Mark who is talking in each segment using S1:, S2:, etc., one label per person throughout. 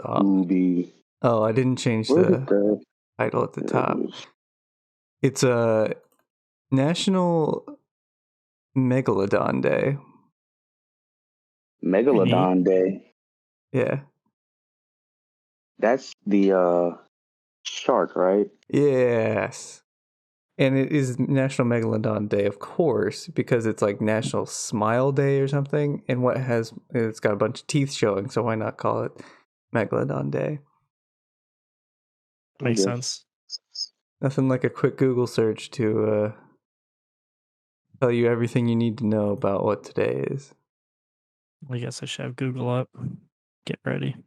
S1: Scooby.
S2: Oh, I didn't change
S1: Where
S2: the
S1: did the
S2: title at the
S1: there
S2: top.
S1: it is.
S2: It's a National Megalodon Day.
S1: Megalodon Day?
S2: Yeah.
S1: That's the shark, right?
S2: Yes. And it is National Megalodon Day, of course, because it's like National Smile Day or something. And it's got a bunch of teeth showing, so why not call it Megalodon Day?
S3: Makes
S1: Yes.
S3: sense.
S2: Nothing like a quick Google search to tell you everything you need to know about what today is.
S3: I guess I should have Google up. Get ready.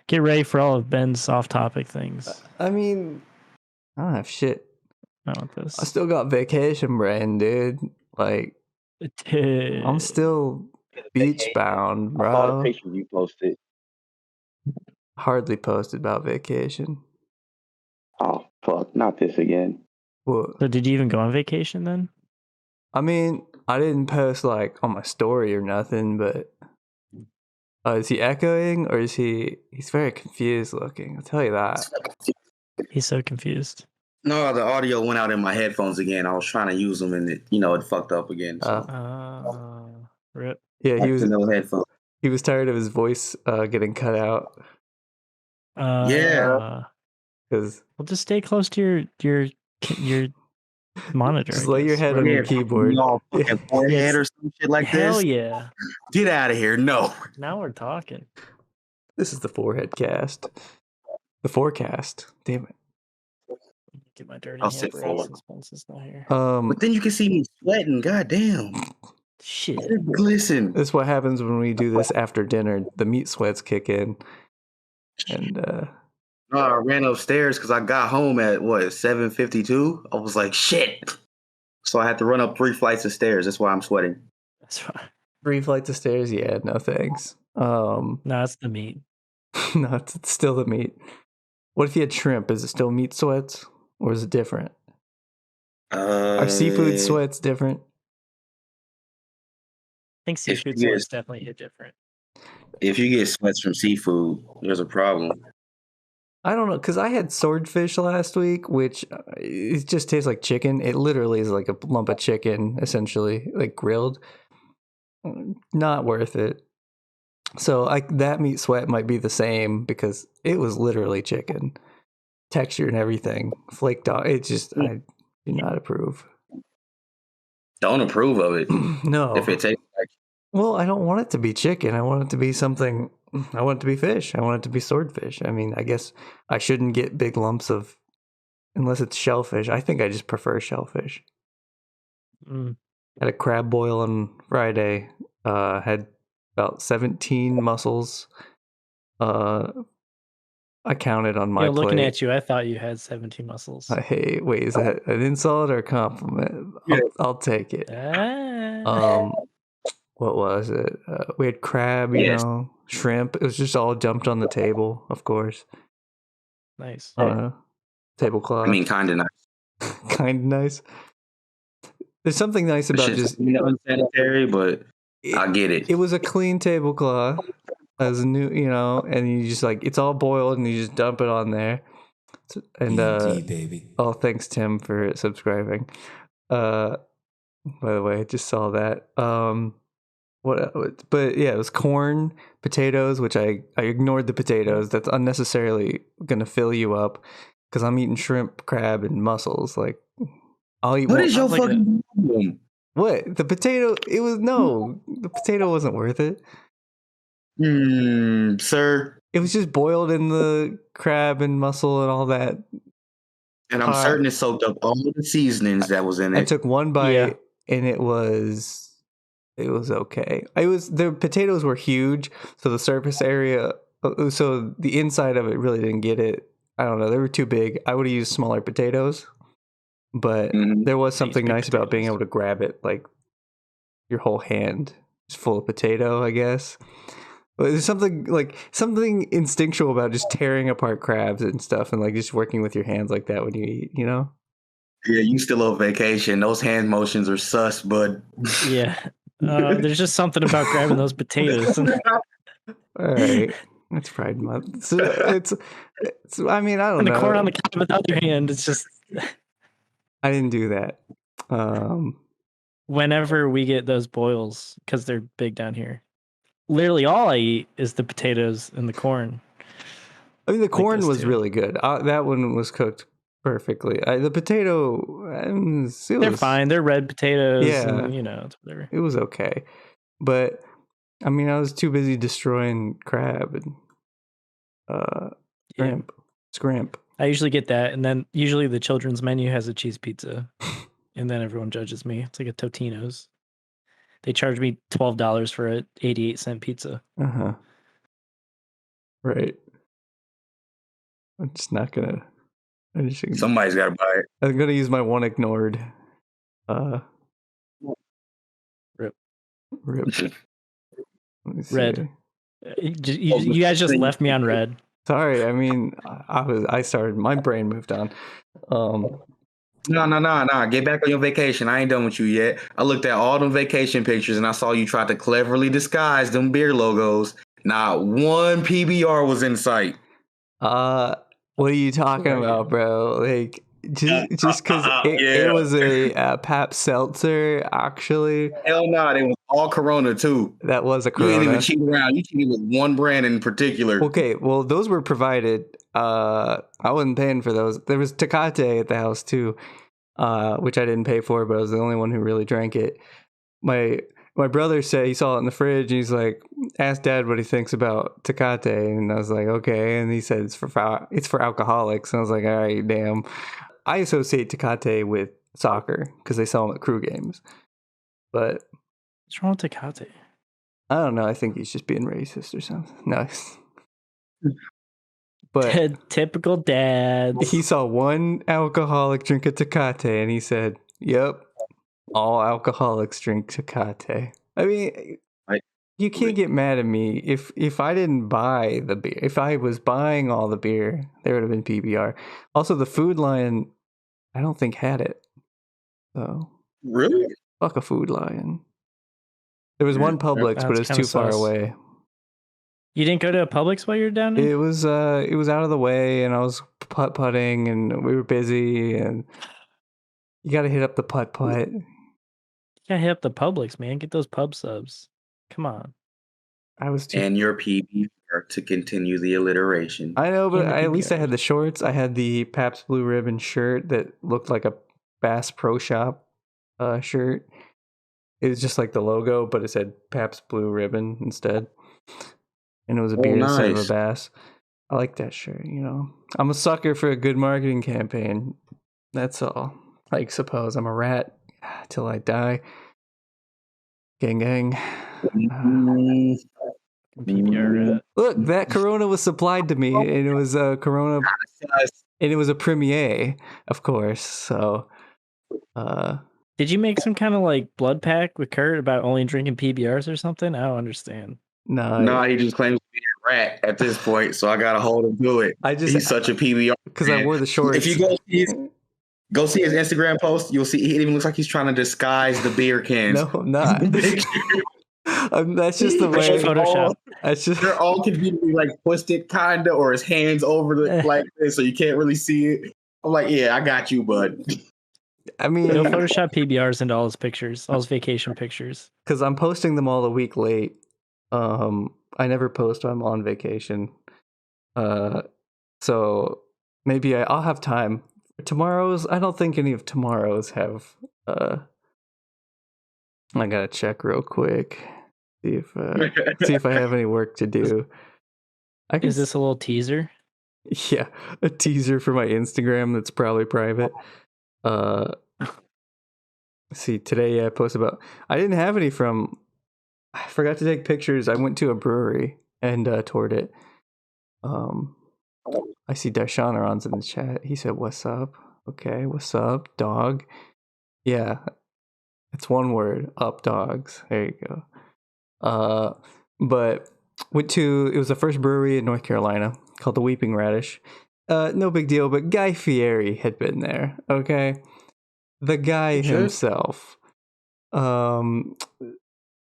S3: Get ready for all of Ben's off-topic things.
S2: I mean, I don't have shit.
S3: Not with this.
S2: I still got vacation brain, dude. Like, I'm still beach bound,
S1: I saw the
S2: bro.
S1: picture you posted.
S2: Hardly posted about vacation.
S1: Oh fuck! Not this again.
S2: Well,
S3: So did you even go on vacation then?
S2: I mean, I didn't post like on my story or nothing, but is he echoing or is he's very confused looking, I'll tell you that.
S3: He's so confused.
S4: No, the audio went out in my headphones again. I was trying to use them and it fucked up again. So.
S3: Rip.
S2: Yeah,
S4: No headphones.
S2: he was tired of his voice getting cut out.
S4: Yeah.
S2: Because
S3: well, just stay close to your monitor.
S2: just lay your head on your keyboard.
S4: Forehead or some shit like
S3: Hell
S4: this.
S3: yeah.
S4: Get out of here. No.
S3: Now we're talking.
S2: This is the forehead cast. The forecast. Damn it.
S3: Get my dirty
S4: I'll
S3: hand
S4: sit
S3: for
S4: forward.
S3: since Spencer's not here.
S4: But then you can see me sweating. God damn.
S3: Shit.
S4: Glisten.
S2: This is what happens when we do this after dinner. The meat sweats kick in. And
S4: I ran upstairs because I got home at 7:52. I was like, shit. So I had to run up 3 flights of stairs. That's why I'm sweating.
S3: That's fine.
S2: 3 flights of stairs? Yeah, no thanks.
S3: No, it's the meat.
S2: No, it's still the meat. What if you had shrimp? Is it still meat sweats? Or is it different? Are seafood sweats different?
S3: I think seafood sweats definitely hit different.
S4: If you get sweats from seafood, there's a problem.
S2: I don't know, because I had swordfish last week, which it just tastes like chicken. It literally is like a lump of chicken, essentially, like grilled. Not worth it. So that meat sweat might be the same because it was literally chicken. Texture and everything. Flaked off. It just, I do not approve.
S4: Don't approve of it.
S2: No.
S4: If it tastes like...
S2: Well, I don't want it to be chicken. I want it to be something... I want it to be fish. I want it to be swordfish. I mean, I guess I shouldn't get big lumps of... Unless it's shellfish. I think I just prefer shellfish. Had a crab boil on Friday. Had about 17 mussels. I counted on my plate.
S3: Looking at you, I thought you had 17 mussels.
S2: Hey, wait, is that an insult or a compliment? I'll take it. What was it? We had crab, shrimp. It was just all dumped on the table, of course.
S3: Nice.
S2: Tablecloth.
S4: I mean, kind of nice.
S2: Kind of nice. There's something nice about just
S4: unsanitary, but I get it.
S2: It was a clean tablecloth. As new, and you just it's all boiled and you just dump it on there. And
S5: baby.
S2: Oh, thanks Tim for subscribing. By the way, I just saw that. But yeah, it was corn, potatoes, which I ignored the potatoes. That's unnecessarily gonna fill you up because I'm eating shrimp, crab, and mussels. Like I'll eat.
S4: What is your fucking problem?
S2: What? The potato? The potato wasn't worth it.
S4: Sir.
S2: It was just boiled in the crab and mussel and all that.
S4: And I'm certain it soaked up all the seasonings that was in it.
S2: I took one bite and it was okay. The potatoes were huge, so the surface area, so the inside of it really didn't get it. I don't know, they were too big. I would have used smaller potatoes, but there was something nice about being able to grab it, like your whole hand is full of potato, I guess. But there's something instinctual about just tearing apart crabs and stuff and just working with your hands like that when you eat, Yeah,
S4: you still on vacation. Those hand motions are sus, bud.
S3: Yeah. There's just something about grabbing those potatoes.
S2: All right. It's Pride Month. So it's I mean, I don't
S3: And the
S2: know.
S3: corn on the cob with the other hand. It's just
S2: I didn't do that.
S3: whenever we get those boils, because they're big down here, literally all I eat is the potatoes and the corn.
S2: I mean, the corn
S3: this
S2: was
S3: too.
S2: really good. That one was cooked perfectly. The potato,
S3: They're fine. They're red potatoes.
S2: Yeah.
S3: And, it's whatever.
S2: It was okay. But, I mean, I was too busy destroying crab and scrimp.
S3: I usually get that. And then usually the children's menu has a cheese pizza. And then everyone judges me. It's like a Totino's. They charge me $12 for a 88-cent pizza.
S2: Uh-huh. Right. I'm just not gonna.
S4: Somebody's got to buy it.
S2: I'm gonna use my one ignored.
S3: Rip.
S2: Let me see.
S3: Red. You guys just left me on red.
S2: Sorry, I mean, I started. My brain moved on.
S4: No. Get back on your vacation. I ain't done with you yet. I looked at all them vacation pictures and I saw you try to cleverly disguise them beer logos. Not one PBR was in sight.
S2: What are you talking about, bro? Like, just because it was a Pabst Seltzer, actually.
S4: Hell no, it was all Corona too.
S2: That was a
S4: You
S2: Corona.
S4: didn't even cheat around. You cheated with one brand in particular.
S2: Okay, well, those were provided. I wasn't paying for those. There was Tecate at the house too, which I didn't pay for, but I was the only one who really drank it. My brother said he saw it in the fridge. And he's like, ask Dad what he thinks about Tecate, and I was like, okay. And he said it's for alcoholics. And I was like, all right, damn. I associate Tecate with soccer because they sell them at crew games. But
S3: what's wrong with Tecate?
S2: I don't know. I think he's just being racist or something. No. But
S3: typical dad.
S2: He saw one alcoholic drink a Tecate, and he said, "Yep, all alcoholics drink Tecate." I mean, you can't get mad at me if I didn't buy the beer. If I was buying all the beer, there would have been PBR. Also, the Food Lion, I don't think had it. So
S4: really,
S2: fuck a Food Lion. There was one Publix, but it's too far away.
S3: You didn't go to a Publix while you were down there?
S2: It was out of the way, and I was putt-putting, and we were busy, and you got to hit up the putt-putt.
S3: You got to hit up the Publix, man. Get those pub subs. Come on.
S2: I was too...
S4: And your PB to continue the alliteration.
S2: I know, but at least I had the shorts. I had the Pabst Blue Ribbon shirt that looked like a Bass Pro Shop shirt. It was just like the logo, but it said Pabst Blue Ribbon instead. And it was a beer instead of a bass. I like that shirt, I'm a sucker for a good marketing campaign. That's all. Like, suppose I'm a rat till I die. Gang, gang.
S3: PBR rat.
S2: Look, that Corona was supplied to me, and it was a Corona, and it was a Premier, of course. So,
S3: did you make some kind of like blood pact with Kurt about only drinking PBRs or something? I don't understand.
S4: No, he just claims to be a rat at this point, so I gotta hold him to it. He's such a PBR
S2: because I wore the shorts.
S4: If you go see his Instagram post, you'll see he even looks like he's trying to disguise the beer cans.
S2: No, I'm not. That's just the way.
S3: Photoshop.
S4: They're all conveniently like twisted, kinda, or his hands over the like this, so you can't really see it. I'm like, yeah, I got you, bud.
S2: I mean,
S3: he'll Photoshop PBRs into all his pictures, all his vacation pictures.
S2: Because I'm posting them all a week late. I never post when I'm on vacation. So maybe I'll have time. Tomorrow's, I don't think any of tomorrow's have, I gotta check real quick. See if I have any work to do.
S3: Is this a little teaser?
S2: Yeah, a teaser for my Instagram that's probably private. See, today I posted about, I didn't have any from, I forgot to take pictures. I went to a brewery and toured it. I see Darshan Aron's in the chat. He said, "What's up?" Okay, what's up, dog? Yeah, it's one word, UpDawgs. There you go. But it was the first brewery in North Carolina called the Weeping Radish. No big deal, but Guy Fieri had been there. Okay, the guy himself.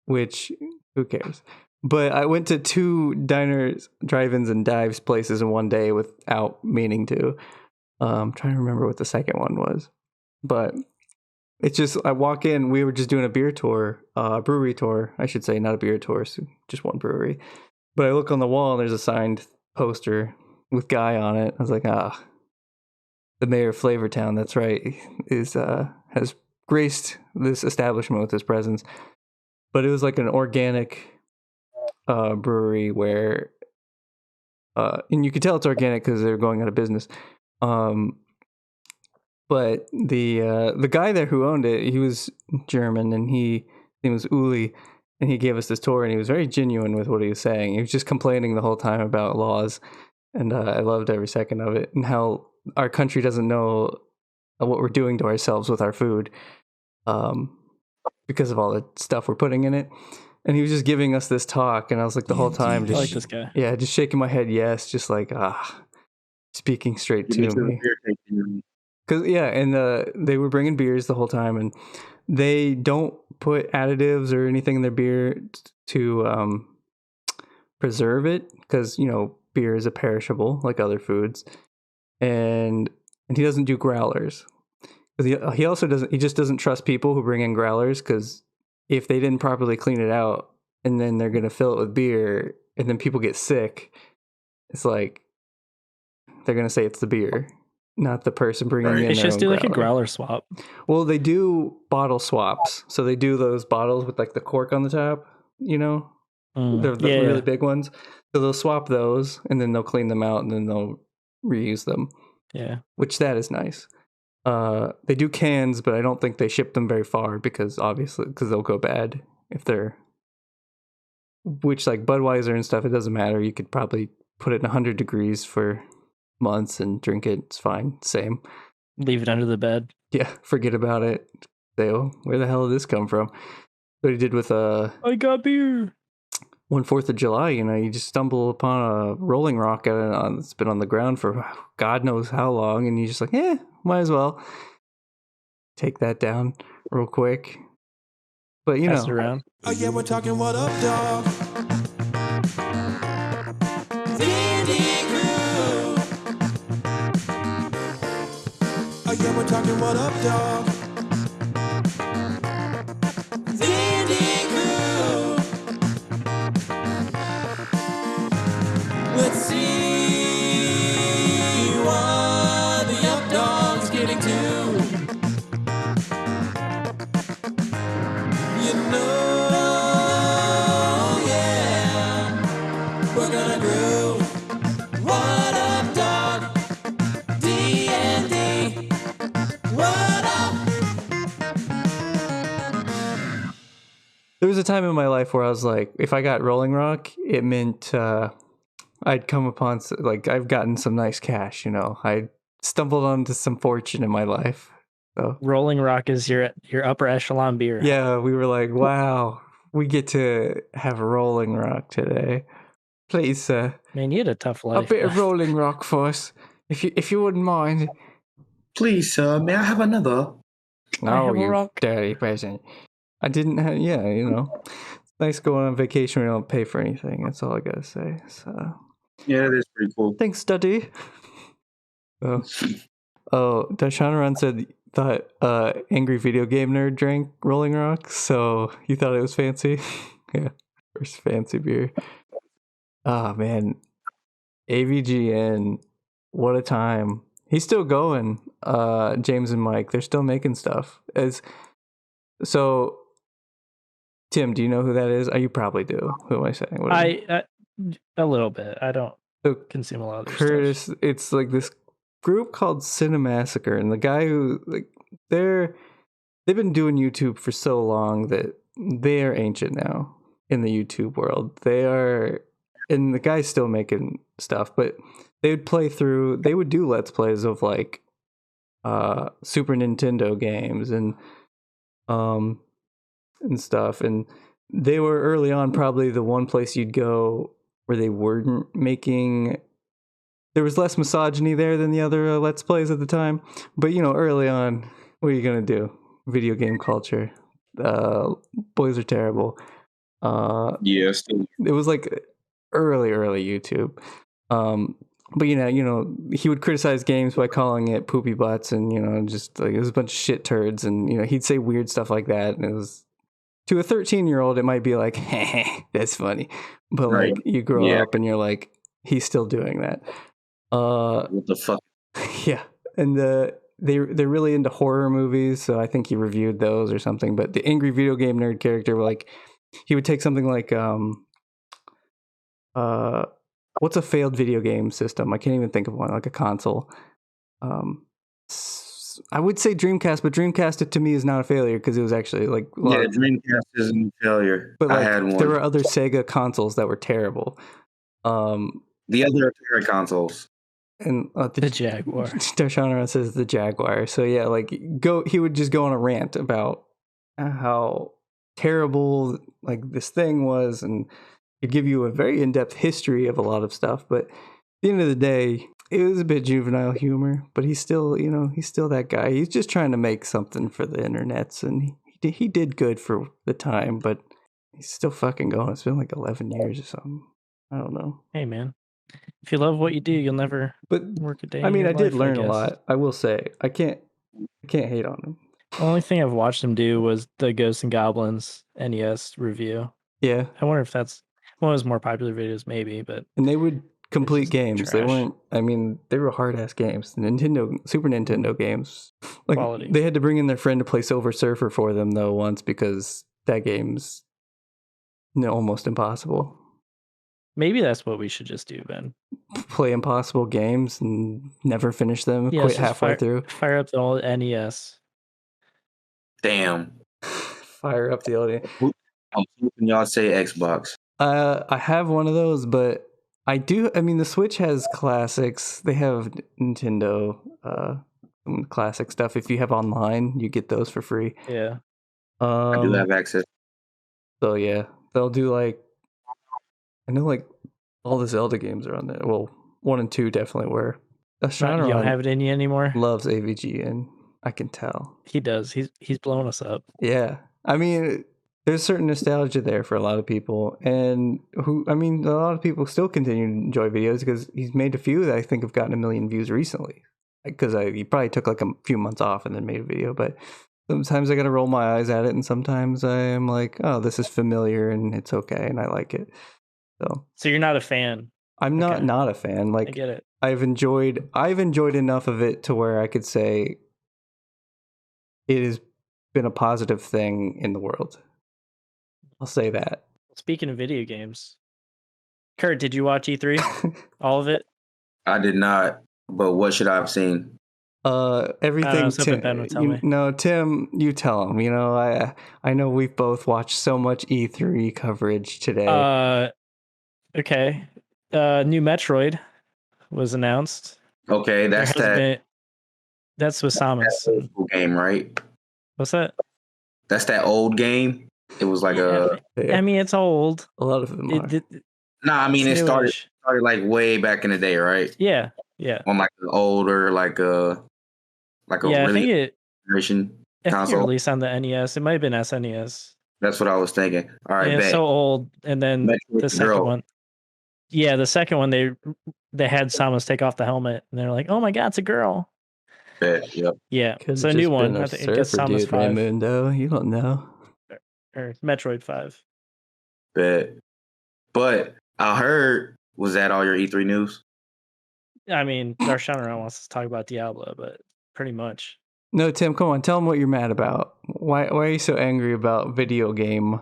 S2: Which, who cares? But I went to 2 diners, drive-ins, and dives places in one day without meaning to. Trying to remember what the second one was. But it's just, I walk in, we were just doing a beer tour, brewery tour, I should say, not a beer tour, so just one brewery. But I look on the wall and there's a signed poster with Guy on it. I was like, the mayor of Flavortown, that's right, has graced this establishment with his presence. But it was like an organic brewery where, and you could tell it's organic because they're going out of business. But the guy there who owned it, he was German, and his name was Uli, and he gave us this tour, and he was very genuine with what he was saying. He was just complaining the whole time about laws, and I loved every second of it, and how our country doesn't know what we're doing to ourselves with our food, because of all the stuff we're putting in it. And he was just giving us this talk, and I was like the whole time,
S3: I like this guy.
S2: Yeah, just shaking my head, yes, just like speaking straight to me. Because and they were bringing beers the whole time, and they don't put additives or anything in their beer to preserve it, because beer is a perishable like other foods, and he doesn't do growlers. He also doesn't. He just doesn't trust people who bring in growlers, because if they didn't properly clean it out, and then they're gonna fill it with beer, and then people get sick, it's like they're gonna say it's the beer, not the person bringing in.
S3: They
S2: their
S3: should just
S2: own
S3: do like a
S2: growler.
S3: growler swap.
S2: Well, they do bottle swaps, so they do those bottles with like the cork on the top. They're the really big ones. So they'll swap those, and then they'll clean them out, and then they'll reuse them.
S3: Yeah,
S2: which that is nice. They do cans, but I don't think they ship them very far, because they'll go bad if they're. Which, like Budweiser and stuff, it doesn't matter. You could probably put it in 100 degrees for months and drink it. It's fine. Same.
S3: leave it under the bed.
S2: Yeah, forget about it. Say, oh, where the hell did this come from? What he did with
S3: I got beer.
S2: one 4th of July, you just stumble upon a Rolling Rock it's been on the ground for God knows how long, and you're just like, might as well take that down real quick. But
S3: Pass it around.
S5: Oh yeah, we're talking what up, dog. D&D crew. Oh yeah, we're talking what up, dog. D&D crew. Let's see what the UpDawgs getting to. We're gonna groove. What up, dog? D&D. What up?
S2: There was a time in my life where I was like, if I got Rolling Rock, it meant I'd come upon, I've gotten some nice cash, I stumbled onto some fortune in my life. So
S3: Rolling Rock is your upper echelon beer.
S2: yeah, we were like, wow, we get to have Rolling Rock today. Please, sir.
S3: Man, you had a tough life.
S2: A bit of Rolling Rock for us, if you wouldn't mind.
S4: Please, sir, may I have another?
S2: Oh,
S3: have a
S2: you
S3: rock.
S2: dirty peasant. I didn't have, it's nice going on vacation when you don't pay for anything. That's all I gotta say. So,
S4: Yeah, that is pretty cool.
S2: thanks, Duddy. Dashanran thought angry video game nerd drank Rolling Rock, so he thought it was fancy. Yeah, first fancy beer. Oh man, AVGN, what a time. He's still going. James and Mike, they're still making stuff. So Tim, do you know who that is? You probably do. Who am I saying?
S3: A little bit. I don't
S2: So
S3: consume a lot of their
S2: Kurtis,
S3: stuff.
S2: it's like this group called Cinemassacre, and the guy who they've been doing YouTube for so long that they are ancient now in the YouTube world. They are, and the guy's still making stuff, but they would do let's plays of like Super Nintendo games and stuff, and they were early on probably the one place you'd go where they weren't making. There was less misogyny there than the other let's plays at the time, but early on, what are you gonna do? Video game culture, boys are terrible.
S4: Yeah, still.
S2: It was like early YouTube. But he would criticize games by calling it poopy butts, and just like it was a bunch of shit turds, and he'd say weird stuff like that, and it was, to a 13-year-old, it might be like, hey, that's funny, but
S4: Right.
S2: like you grow
S4: Yeah.
S2: up and you're like, he's still doing that.
S4: What the fuck?
S2: Yeah, and they're really into horror movies, so I think he reviewed those or something. But the angry video game nerd character, like, he would take something like what's a failed video game system? I can't even think of one, like a console. I would say Dreamcast, but Dreamcast to me is not a failure because it was actually like
S4: Dreamcast isn't a failure.
S2: But
S4: I
S2: like,
S4: had one.
S2: there were other Sega consoles that were terrible.
S4: The other Atari consoles.
S2: And
S3: The Jaguar.
S2: Darshana says the Jaguar. So yeah, like he would just go on a rant about how terrible like this thing was, and he'd give you a very in-depth history of a lot of stuff. But at the end of the day, it was a bit juvenile humor. But he's still, he's still that guy. He's just trying to make something for the internets, and he did good for the time. But he's still fucking going. It's been like 11 years or something. I don't know.
S3: Hey man, if you love what you do, you'll never work a day.
S2: I mean,
S3: in
S2: I
S3: your
S2: did
S3: life,
S2: learn a
S3: guess.
S2: lot. I will say, I can't hate on him.
S3: The only thing I've watched him do was the Ghosts and Goblins NES review.
S2: Yeah,
S3: I wonder if that's one of his more popular videos, maybe. But
S2: and they would complete
S3: just
S2: games. They
S3: trash.
S2: weren't. I mean, they were hard ass games. Super Nintendo games. Like
S3: Quality.
S2: they had to bring in their friend to play Silver Surfer for them though once because that game's almost impossible.
S3: maybe that's what we should just do, Ben.
S2: Play impossible games and never finish them.
S3: Yeah,
S2: Quit
S3: let's just
S2: halfway through.
S3: Fire up the old NES.
S4: Damn.
S2: Fire up the audio.
S4: I'm hoping y'all say Xbox.
S2: I have one of those, but I do. I mean, the Switch has classics. They have Nintendo classic stuff. If you have online, you get those for free.
S3: Yeah.
S4: I do have access.
S2: So yeah, they'll do like, I know like all the Zelda games are on there. Well, 1 and 2 definitely were.
S3: You don't have it in you anymore.
S2: Loves AVG, and I can tell.
S3: He does. He's blowing us up.
S2: Yeah, I mean, there's certain nostalgia there for a lot of people, and a lot of people still continue to enjoy videos because he's made a few that I think have gotten 1 million views recently. Because he probably took like a few months off and then made a video, but sometimes I gotta roll my eyes at it, and sometimes I am like, oh, this is familiar and it's okay, and I like it.
S3: So you're not a fan.
S2: I'm not a fan. Like,
S3: I get it.
S2: I've enjoyed enough of it to where I could say it has been a positive thing in the world. I'll say that.
S3: Speaking of video games, Kurt, did you watch E3? All of it?
S4: I did not, but what should I have seen?
S2: Everything.
S3: Something Ben would tell me.
S2: No, Tim, you tell him. I know we've both watched so much E3 coverage today.
S3: Okay. New Metroid was announced.
S4: Okay, that's
S3: That's with Samus.
S4: old school game, right?
S3: What's that?
S4: That's that old game. It was like
S3: I mean, it's old.
S2: A lot of them are.
S4: I mean, it
S3: it's
S4: started
S3: newish.
S4: like way back in the day, right?
S3: Yeah.
S4: On like an older, like a
S3: Yeah,
S4: really generation
S3: I think it
S4: console.
S3: released on the NES. It might have been SNES.
S4: That's what I was thinking. All right,
S3: Yeah, it's
S4: bet.
S3: so old. And then
S4: Metroid
S3: the second
S4: Girl.
S3: one. Yeah, the second one they had Samus take off the helmet, and they're like, "Oh my God, it's a girl!"
S4: Bet, yep.
S3: Yeah,
S2: Could've
S3: so a
S2: just
S3: new
S2: been
S3: one.
S2: a
S3: I think it gets
S2: surfer
S3: Samus
S2: dude,
S3: 5
S2: Raymundo. You don't know.
S3: or Metroid 5.
S4: Bet. But I heard, was that all your E3 news?
S3: I mean, Darshana wants to talk about Diablo, but pretty much.
S2: No, Tim, come on. Tell him what you're mad about. Why are you so angry about video game?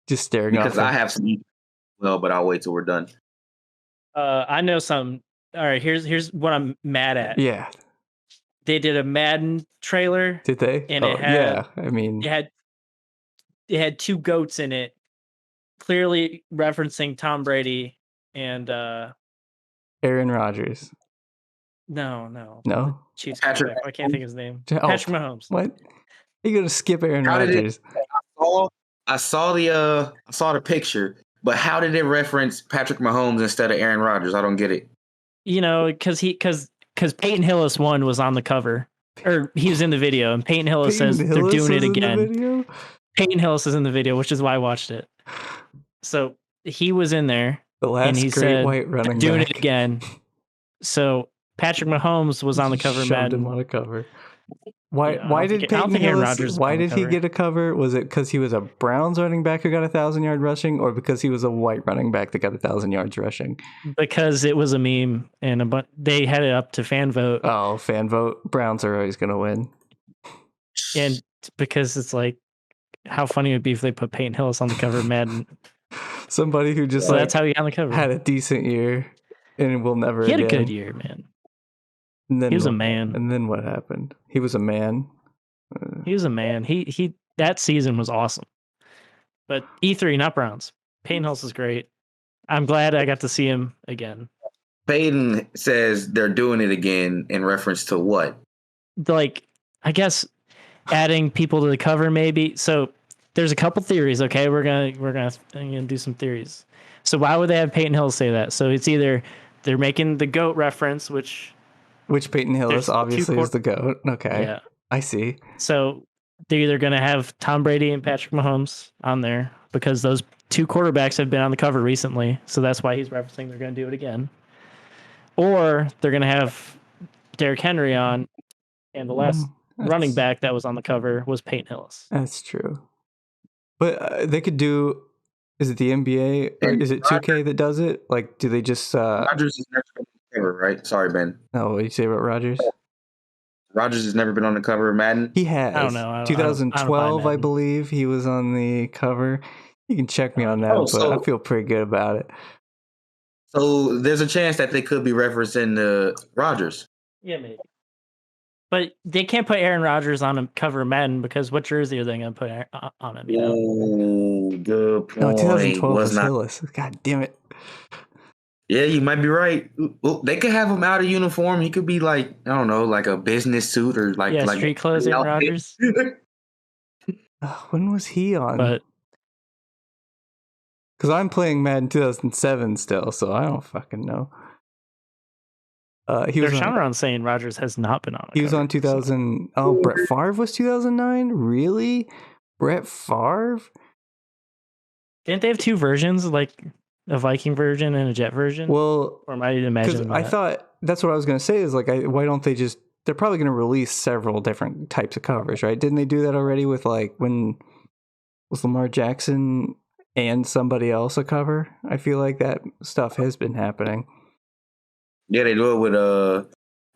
S2: Just staring off.
S4: Because I have some E3 well, but I'll wait till we're done.
S3: I know some. All right, here's what I'm mad at.
S2: Yeah.
S3: They did a Madden trailer.
S2: Did they?
S3: And it had-
S2: yeah. I mean,
S3: It had 2 goats in it, clearly referencing Tom Brady and
S2: Aaron Rodgers.
S3: no.
S2: No.
S3: Chiefs
S4: Patrick
S3: quarterback. I can't think of his name.
S2: Oh,
S3: Patrick Mahomes.
S2: What? You gonna skip Aaron
S4: How did it-
S2: Rodgers?
S4: I saw the picture, but how did it reference Patrick Mahomes instead of Aaron Rodgers? I don't get it.
S3: Because Peyton Hillis was on the cover, or he was in the video, and Peyton Hillis says they're doing it again. Peyton Hillis is in the video, which is why I watched it. So he was in there.
S2: The last
S3: and he
S2: great
S3: said,
S2: white running
S3: doing
S2: back.
S3: it again. So Patrick Mahomes was on the cover of
S2: Shoved him
S3: Madden.
S2: on a cover. Why?
S3: Yeah, I
S2: why
S3: don't
S2: did
S3: think- I don't
S2: Peyton
S3: think Aaron
S2: Hillis?
S3: Rodgers is
S2: Why
S3: on the
S2: did he
S3: cover.
S2: get a cover? Was it because he was a Browns running back who got 1,000-yard rushing, or because he was a white running back that got 1,000 yards rushing?
S3: Because it was a meme and they had it up to fan vote.
S2: Oh, fan vote. Browns are always going to win.
S3: And because it's like, how funny it would be if they put Peyton Hillis on the cover of Madden.
S2: Somebody who just
S3: So
S2: like
S3: that's how he got on the cover.
S2: had a decent year and will never
S3: He had
S2: again.
S3: a good year, man.
S2: And then
S3: He was a
S2: what-
S3: man.
S2: And then what happened? He was a man.
S3: He was a man. He that season was awesome. But E3, not Browns. Peyton Hillis is great. I'm glad I got to see him again.
S4: Peyton says they're doing it again in reference to what?
S3: Like, I guess adding people to the cover maybe. So there's a couple theories. Okay, I'm gonna do some theories. So why would they have Peyton Hillis say that? So it's either they're making the GOAT reference, which
S2: Peyton Hillis
S3: There's two
S2: obviously is the GOAT. Okay.
S3: yeah.
S2: I see.
S3: So they're either going to have Tom Brady and Patrick Mahomes on there because those two quarterbacks have been on the cover recently. So that's why he's referencing they're going to do it again. Or they're going to have Derrick Henry on, and the last running back that was on the cover was Peyton Hillis.
S2: That's true. But they could do, is it the NBA or is it 2K that does it? Like, do they just,
S4: Rodgers has never been on the cover, right? Sorry, Ben.
S2: no, what do you say about Rodgers?
S4: Rodgers has never been on the cover of Madden.
S2: He has.
S3: I don't know. I don't buy
S2: 2012, I
S3: Madden.
S2: believe he was on the cover. You can check me on that,
S4: Oh,
S2: but
S4: so-
S2: I feel pretty good about it.
S4: So there's a chance that they could be referencing Rodgers.
S3: Yeah, maybe. But they can't put Aaron Rodgers on a cover of Madden because what jersey are they going to put on him? You know?
S4: Oh, good point.
S2: No, 2012 was
S4: not.
S2: Hillis. God damn it.
S4: Yeah, you might be right. Well, they could have him out of uniform. He could be like, I don't know, like a business suit or like
S3: Yeah,
S4: like
S3: street clothes, Aaron Rodgers.
S2: When was he on?
S3: But
S2: Because I'm playing Madden 2007 still, so I don't fucking know. He was
S3: there's
S2: on,
S3: genre on saying Rodgers has not been on.
S2: he was on 2000. Oh, Brett Favre was 2009? Really? Brett Favre?
S3: Didn't they have two versions, like a Viking version and a Jet version?
S2: Well,
S3: or am I
S2: because
S3: imagining
S2: I
S3: that?
S2: thought that's what I was going to say is like, why don't they just, they're probably going to release several different types of covers, right? Didn't they do that already with like when was Lamar Jackson and somebody else a cover? I feel like that stuff has been happening.
S4: Yeah, they do it with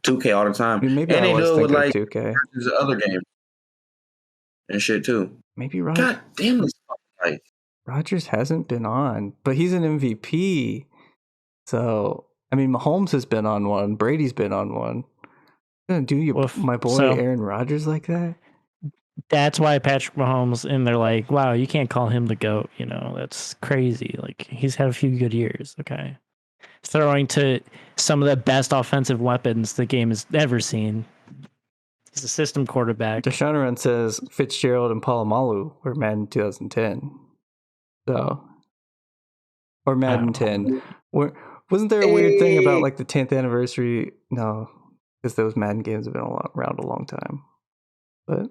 S4: 2K all the time.
S2: I mean, maybe
S4: and
S2: I
S4: they
S2: was
S4: do it with
S2: thinking
S4: like
S2: 2K.
S4: there's other games and shit too.
S2: Maybe Rod-
S4: God damn this fucking life.
S2: Rodgers hasn't been on, but he's an MVP. So, I mean, Mahomes has been on one. Brady's been on one. You're gonna do your
S3: Woof.
S2: my boy
S3: So-
S2: Aaron Rodgers like that?
S3: That's why Patrick Mahomes, and they're like, wow, you can't call him the GOAT. You know, that's crazy. Like, he's had a few good years. Okay. Throwing to some of the best offensive weapons the game has ever seen. He's a system quarterback.
S2: Deshaun Run says Fitzgerald and Palomalu were Madden 2010. So, or Madden 10. Wasn't there a weird thing about like the 10th anniversary? No, because those Madden games have been around a long time. But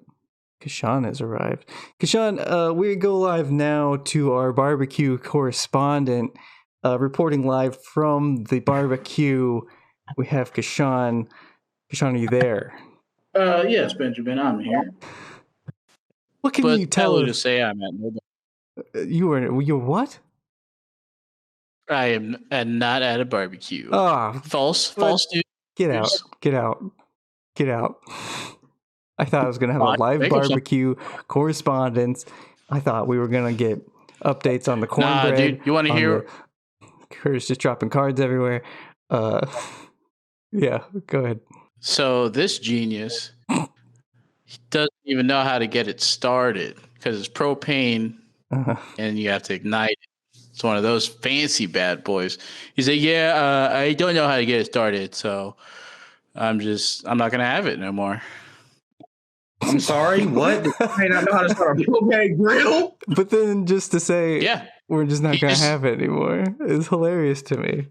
S2: Kishan has arrived. Kishan, we go live now to our barbecue correspondent, reporting live from the barbecue. We have Kishan. Kishan, are you there?
S6: Yes, Benjamin, I'm here.
S2: What can
S7: But
S2: you tell
S7: to
S2: us?
S7: say I'm at no,
S2: You were what?
S7: I am not at a barbecue.
S2: Ah,
S7: false news.
S2: get out, get out, get out. I thought I was gonna have a live
S7: Make it fun.
S2: barbecue correspondence. I thought we were gonna get updates on the
S7: Nah,
S2: cornbread.
S7: dude, you want to
S2: on
S7: hear?
S2: the- Kurtis just dropping cards everywhere. Yeah, go ahead.
S7: So this genius, he doesn't even know how to get it started because it's propane and you have to ignite it. It's one of those fancy bad boys. He's like, yeah, I don't know how to get it started, so I'm not gonna have it no more.
S4: I'm sorry, what? You may not know how to start a propane grill?
S2: But then just to say,
S7: Yeah,
S2: we're just not
S7: He
S2: gonna
S7: just-
S2: have it anymore is hilarious to me.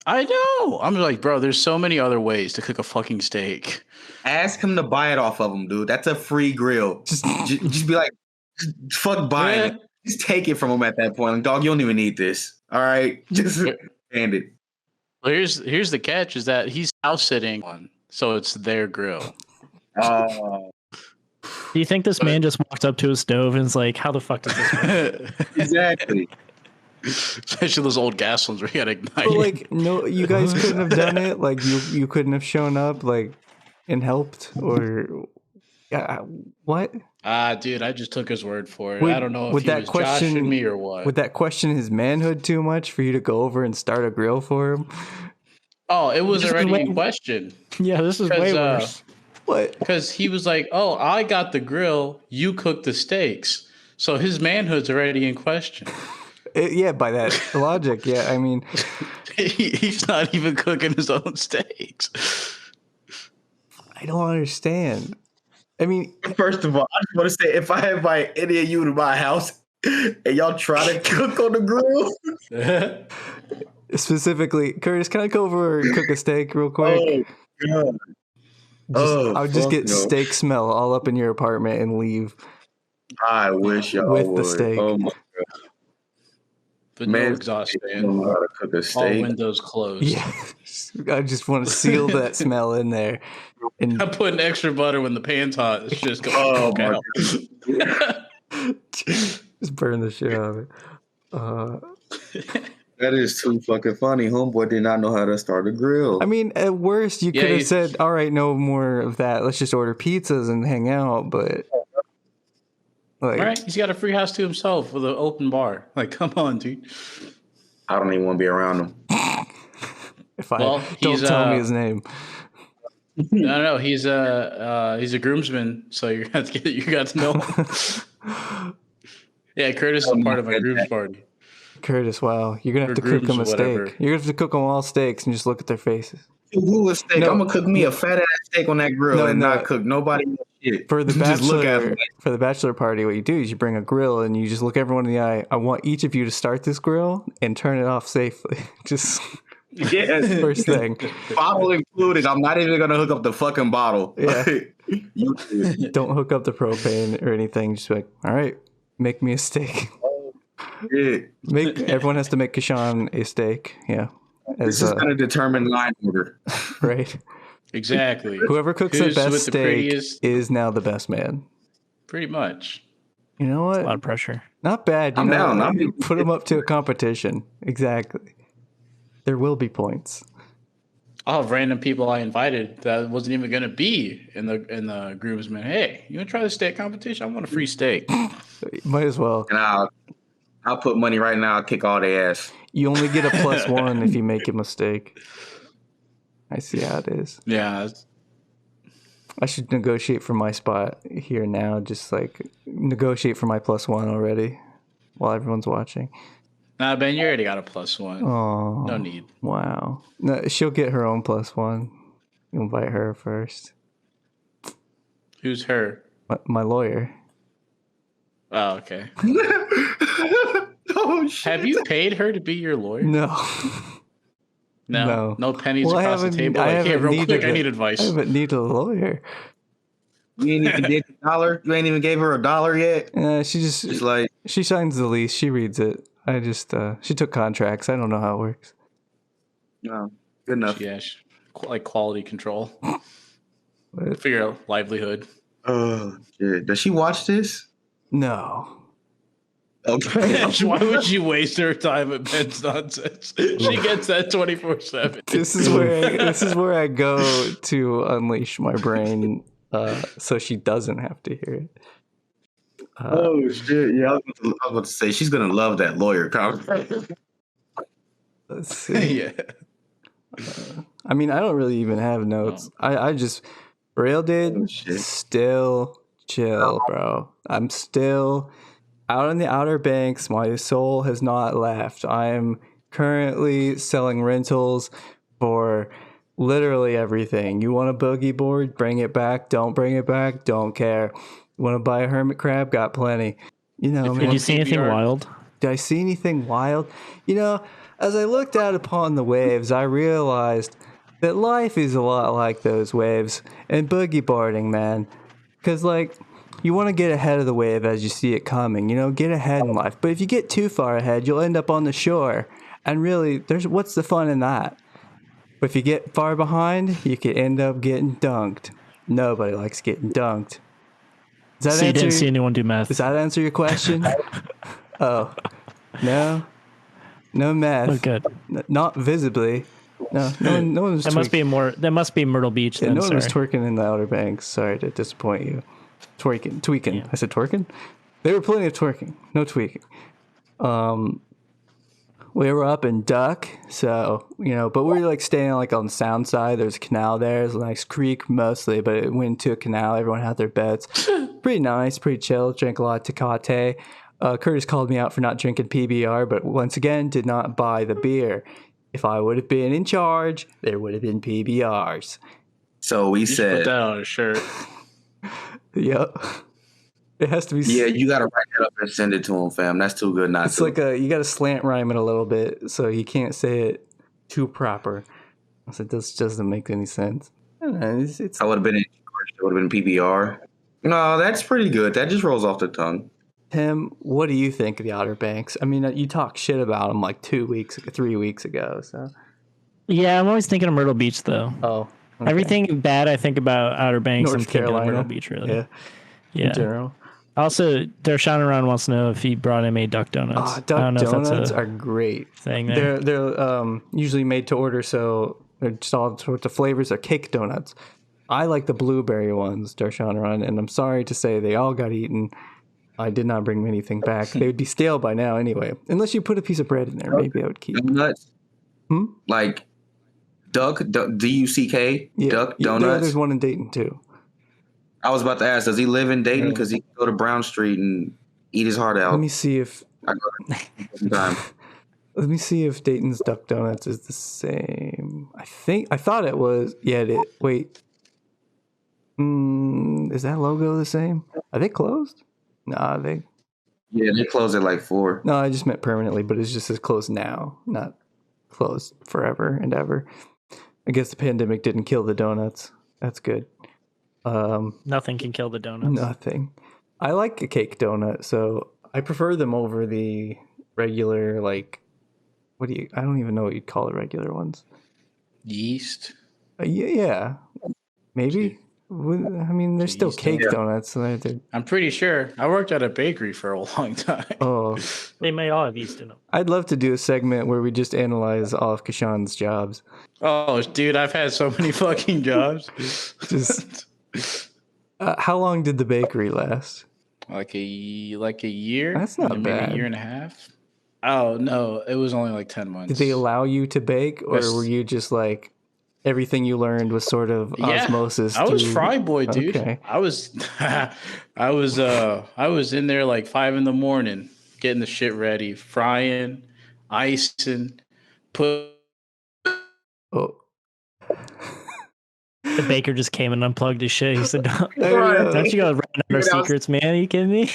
S7: I know. I'm like, bro, there's so many other ways to cook a fucking steak.
S4: Ask him to buy it off of him, dude. That's a free grill.
S2: Just
S4: Just be like, Fuck buying it. Just take it from him at that point. Like, dog, you don't even need this. All right, just hand it.
S7: Well, here's the catch: is that he's house sitting one, so it's their grill.
S3: Do you think this man just walked up to a stove and is like, "How the fuck does this work?"
S4: Exactly.
S7: Especially those old gas ones where you gotta ignite
S2: But
S7: it.
S2: like, no, you guys couldn't have done it. Like, you couldn't have shown up, like, and helped, or what?
S7: Dude, I just took his word for it.
S2: Would-
S7: I don't know if
S2: would
S7: he
S2: that
S7: was
S2: question-
S7: joshing me or what.
S2: Would that question his manhood too much for you to go over and start a grill for him?
S7: Oh, it was
S3: This is
S7: already
S3: way-
S7: in question.
S3: Yeah, this is way
S7: 'Cause,
S3: worse.
S2: What?
S7: Because he was like, "Oh, I got the grill. You cook the steaks." So his manhood's already in question.
S2: Yeah, by that logic, yeah. I mean,
S7: He's not even cooking his own steaks.
S2: I don't understand. I mean,
S4: First of all, I just want to say, if I invite any of you to my house and y'all try to cook on the grill,
S2: specifically, Kurtis, can I go over and cook a steak real quick?
S4: God.
S2: I would just
S4: fuck
S2: get
S4: no.
S2: steak smell all up in your apartment and leave.
S4: I wish y'all
S2: With the
S4: would.
S2: steak.
S4: Oh my
S7: But
S4: Man,
S7: no exhaust
S4: I don't know
S7: fan.
S4: how to cook a
S7: All
S4: steak.
S7: windows closed.
S2: Yeah, I just want to seal that smell in there. And
S7: I'm putting extra butter when the pan's hot. It's just going
S4: Oh
S7: to
S4: my
S7: out.
S2: just burn the shit out of it.
S4: That is too fucking funny. Homeboy did not know how to start a grill.
S2: I mean, at worst, you
S7: Yeah,
S2: could have
S7: you-
S2: said, "All right, no more of that. Let's just order pizzas and hang out." But like,
S7: Right? He's got a free house to himself with an open bar. Like, come on, dude.
S4: I don't even want to be around him.
S2: if I
S7: Well,
S2: don't
S7: he's,
S2: tell me his name,
S7: No, he's a groomsman, so you got to know him. Yeah, Curtis is a part of my groom's party.
S2: Curtis. Wow, you're gonna have
S7: Or
S2: to cook
S7: grooms
S2: them
S7: or
S2: a steak.
S7: whatever.
S2: You're gonna have to cook them all steaks and just look at their faces.
S4: Who a steak?
S2: No.
S4: I'm gonna cook me a fat ass steak on that grill
S2: No,
S4: and
S2: no.
S4: not cook nobody else shit.
S2: For the
S4: Just look at
S2: bachelor,
S4: them.
S2: for the bachelor party, what you do is you bring a grill and you just look everyone in the eye. I want each of you to start this grill and turn it off safely. Just
S4: Yes.
S2: first thing.
S4: Bottle included. I'm not even gonna hook up the fucking bottle.
S2: Yeah.
S4: You do.
S2: Don't hook up the propane or anything. Just be like, all right, make me a steak.
S4: Yeah.
S2: Everyone has to make Kishan a steak. Yeah,
S4: This is gonna determine line order.
S2: right.
S7: Exactly.
S2: Whoever cooks the
S7: Who's
S2: best
S7: with the
S2: steak
S7: prettiest?
S2: is now the best man.
S7: Pretty much.
S2: You know
S3: A lot
S2: what?
S3: of pressure.
S2: Not bad. You
S4: I'm
S2: know,
S4: down.
S2: like,
S4: I'm-
S2: put them up to a competition. Exactly. There will be points.
S7: I'll have random people I invited that wasn't even going to be in the groomsmen. Hey, you want to try the steak competition? I want a free steak.
S2: Might as well.
S4: And I'll put money right now. I'll kick all their ass.
S2: You only get a +1 if you make a mistake. I see how it is.
S7: Yeah.
S2: I should negotiate for my spot here now. Just like negotiate for my +1 already while everyone's watching.
S7: Nah, Ben, you already got a +1.
S2: Oh,
S7: No need.
S2: wow. No, she'll get her own +1. You invite her first.
S7: Who's her?
S2: My lawyer.
S7: Oh, okay.
S4: Oh shit.
S7: Have you paid her to be your lawyer?
S2: No.
S7: No. No pennies
S2: Well,
S7: across the table. Like, hey, real quick, I need advice.
S2: I haven't needed a lawyer.
S4: You ain't even did $1. You ain't even gave her $1 yet.
S2: She just
S4: It's like,
S2: she signs the lease. She reads it. I just she took contracts. I don't know how it works.
S4: no, good enough.
S7: Yeah, like quality control.
S2: But
S7: For your livelihood.
S4: Oh shit. Does she watch this?
S2: no.
S4: Okay.
S7: Why would she waste her time at Ben's nonsense? She gets that 24/7.
S2: This is where I go to unleash my brain, so she doesn't have to hear it.
S4: Oh shit! Yeah, I was about to say she's gonna love that lawyer conversation.
S2: Let's see.
S7: Yeah.
S2: I mean, I don't really even have notes. I just Rail did
S4: Oh, shit.
S2: still chill, bro. I'm still out on the Outer Banks. My soul has not left. I am currently selling rentals for literally everything. You want a boogie board? Bring it back. Don't bring it back. Don't care. You want to buy a hermit crab? Got plenty. You know,
S3: Did
S2: man.
S3: you see anything
S7: PBR?
S3: wild?
S2: Did I see anything wild? You know, as I looked out upon the waves, I realized that life is a lot like those waves and boogie boarding, man. Because, like, you want to get ahead of the wave as you see it coming. Get ahead in life. But if you get too far ahead, you'll end up on the shore. And really, what's the fun in that? But if you get far behind, you could end up getting dunked. Nobody likes getting dunked.
S3: So you didn't see anyone do meth?
S2: Does that answer your question? Oh, no meth.
S3: Oh, good.
S2: Not visibly. No one was.
S3: That must be Myrtle Beach.
S2: Yeah,
S3: then,
S2: no one was
S3: sorry.
S2: twerking in the Outer Banks. Sorry to disappoint you. Tweaking.
S3: Yeah.
S2: I said twerking. There were plenty of twerking, no tweaking. We were up in Duck, so but we were like staying like on the sound side. There's a canal there. There's a nice creek mostly, but it went into a canal. Everyone had their beds. Pretty nice, pretty chill. Drank a lot of Tecate. Kurtis called me out for not drinking PBR, but once again did not buy the beer. If I would have been in charge, there would have been PBRs.
S4: So we
S7: You should
S4: said,
S7: put that on a shirt.
S2: Yep. It has to be.
S4: yeah, you got to write that up and send it to him, fam. That's too good not
S2: It's
S4: to.
S2: like you got to slant rhyme it a little bit, so you can't say it too proper. So it just doesn't make any sense. I don't know, it's
S4: I would have been in charge. It would have been PBR. No, that's pretty good. That just rolls off the tongue.
S2: Tim, what do you think of the Outer Banks? I mean, you talked shit about them like 3 weeks ago. So
S3: Yeah, I'm always thinking of Myrtle Beach though.
S2: oh, okay.
S3: Everything bad I think about Outer Banks,
S2: North
S3: I'm thinking of
S2: Carolina.
S3: Myrtle Beach. Really.
S2: Yeah, in
S3: Yeah.
S2: general.
S3: Also, Darshan around wants to know if he brought him a Duck Donuts. I
S2: Duck
S3: don't know if
S2: donuts
S3: that's a
S2: are great.
S3: thing there.
S2: They're usually made to order, so they're just all sorts of flavors. They're cake donuts. I like the blueberry ones, Darshan run, and I'm sorry to say they all got eaten. I did not bring anything back. They would be stale by now anyway. Unless you put a piece of bread in there, maybe I would keep.
S4: Donuts.
S2: Hmm?
S4: Like Duck, D-U-C-K,
S2: Yeah,
S4: Duck
S2: yeah,
S4: Donuts.
S2: there's one in Dayton too.
S4: I was about to ask, does he live in Dayton? Because he can go to Brown Street and eat his heart out.
S2: Let me see if
S4: I go there sometime.
S2: Let me see if Dayton's Duck Donuts is the same. I thought it was. Yeah, wait. Is that logo the same? Are they closed? Nah,
S4: Yeah, they close at like 4.
S2: No, I just meant permanently, but it's just as closed now, not closed forever and ever. I guess the pandemic didn't kill the donuts. That's good.
S3: Nothing can kill the donuts.
S2: Nothing. I like a cake donut, so I prefer them over the regular, like, I don't even know what you'd call the regular ones.
S7: Yeast.
S2: Yeah, maybe. I mean, they're still
S7: Cheese
S2: cake
S4: donut.
S2: donuts. So they're,
S7: I'm pretty sure. I worked at a bakery for a long time.
S2: oh,
S3: They may all have yeast in them.
S2: I'd love to do a segment where we just analyze all of Kishan's jobs.
S7: Oh, dude, I've had so many fucking jobs.
S2: Just how long did the bakery last?
S7: like a year.
S2: That's not
S7: maybe
S2: bad.
S7: a year and a half. Oh no, it was only like 10 months.
S2: Did they allow you to bake, or
S7: Yes.
S2: were you just like everything you learned was sort of osmosis?
S7: I was
S2: through-
S7: fry boy, dude.
S2: Okay.
S7: I was I was in there like 5 a.m, getting the shit ready, frying, icing, put
S2: Oh,
S3: The baker just came and unplugged his shit. He said, "Don't you go running our
S4: Dude, I was-
S3: secrets, man? Are you kidding me?